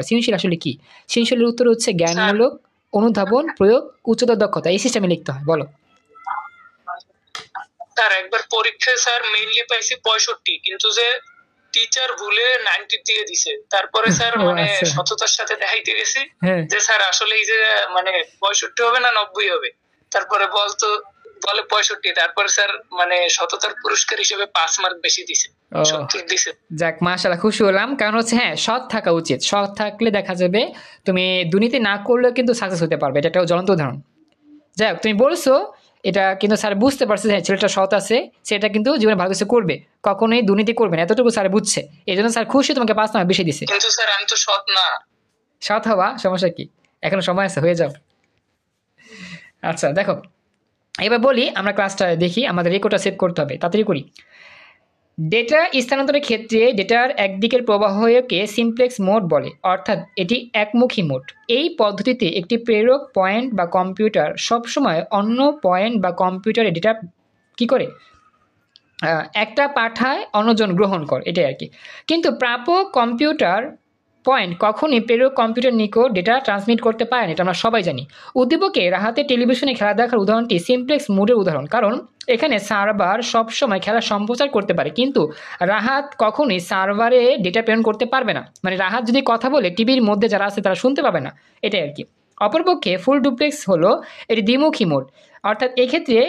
সৃজনশীল আসলে কি? সৃজনশীলের উত্তর হচ্ছে জ্ঞানমূলক, অনুধাবন, প্রয়োগ, উচ্চতর দক্ষতা, এই সিস্টেমে লিখতে হয়। বলো স্যার একবার পরীক্ষায় স্যার মেইনলি পাইছি 65, কিন্তু যে টিচার ভুলে 90 দিয়ে দিছে। তারপরে স্যার মানে সততার সাথে দেখাইতে গেছি যে স্যার আসলে এই যে মানে 65 হবে না 90 হবে। তারপরে বলে 65। তারপরে স্যার মানে সততার পুরস্কার হিসেবে 5 মার্ক বেশি দিছে, 70 দিছে। যাক মাশাআল্লাহ, খুশি হলাম। কারণ হচ্ছে হ্যাঁ, সৎ থাকা উচিত। সৎ থাকলে দেখা যাবে তুমি দুর্নীতি না করলেও কিন্তু সাকসেস হতে পারবে। এটা একটা জ্বলন্ত উদাহরণ। যাই হোক, তুমি বলছো এটা কিন্তু স্যার বুঝতে পারছে যে ছেলেটা সৎ আছে, সেটা কিন্তু জীবনে ভালো কিছু করবে, কখনোই দুর্নীতি করবে না, এতটুকু স্যার বুঝছে। এই জন্য স্যার খুশি, তোমাকে 5 মার্ক বেশি দিছে। কিন্তু স্যার আমি তো সৎ না। সৎ হওয়া সমস্যা কি? এখনো সময় আছে, হয়ে যাও। আচ্ছা দেখো, এবার বলি, আমরা ক্লাসটা দেখি, আমাদের রেকর্ডটা সেভ করতে হবে, তাড়াতাড়ি করি। ডেটা স্থানান্তরের ক্ষেত্রে ডেটার একদিকের প্রবাহকে সিমপ্লেক্স মোড বলে, অর্থাৎ এটি একমুখী মোড। এই পদ্ধতিতে একটি প্রেরক পয়েন্ট বা কম্পিউটার সবসময় অন্য পয়েন্ট বা কম্পিউটারে ডেটা কী করে, একটা পাঠায়, অন্যজন গ্রহণ করে, এটাই আর কি। কিন্তু প্রাপক কম্পিউটার পয়েন্ট কখনই প্রেরক কম্পিউটার নিকট ডেটা ট্রান্সমিট করতে পারে না, এটা আমরা সবাই জানি। উদ্দীপকে রাহাতে টেলিভিশনে খেলা দেখার উদাহরণটি সিমপ্লেক্স মোডের উদাহরণ, কারণ এখানে সার্ভার সবসময় খেলা সম্প্রচার করতে পারে, কিন্তু রাহাত কখনই সার্ভারে ডেটা প্রেরণ করতে পারবে না। মানে রাহাত যদি কথা বলে, টিভির মধ্যে যারা আছে তারা শুনতে পাবে না, এটাই আর কি। অপরপক্ষে ফুল ডুপ্লেক্স হলো এটি দ্বিমুখী মোড, অর্থাৎ এক্ষেত্রে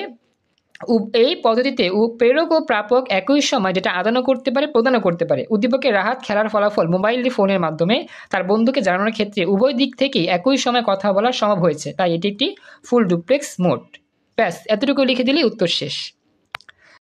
এই পদ্ধতিতে প্রেরক ও প্রাপক একই সময় যেটা আদান করতে পারে, প্রদানও করতে পারে। উদ্দীপকের রাহাত খেলার ফলাফল মোবাইল ফোনের মাধ্যমে তার বন্ধুকে জানানোর ক্ষেত্রে উভয় দিক থেকেই একই সময় কথা বলা সম্ভব হয়েছে, তাই এটি একটি ফুল ডুপ্লেক্স মোড। ব্যাস, এতটুকু লিখে দিলেই উত্তর শেষ।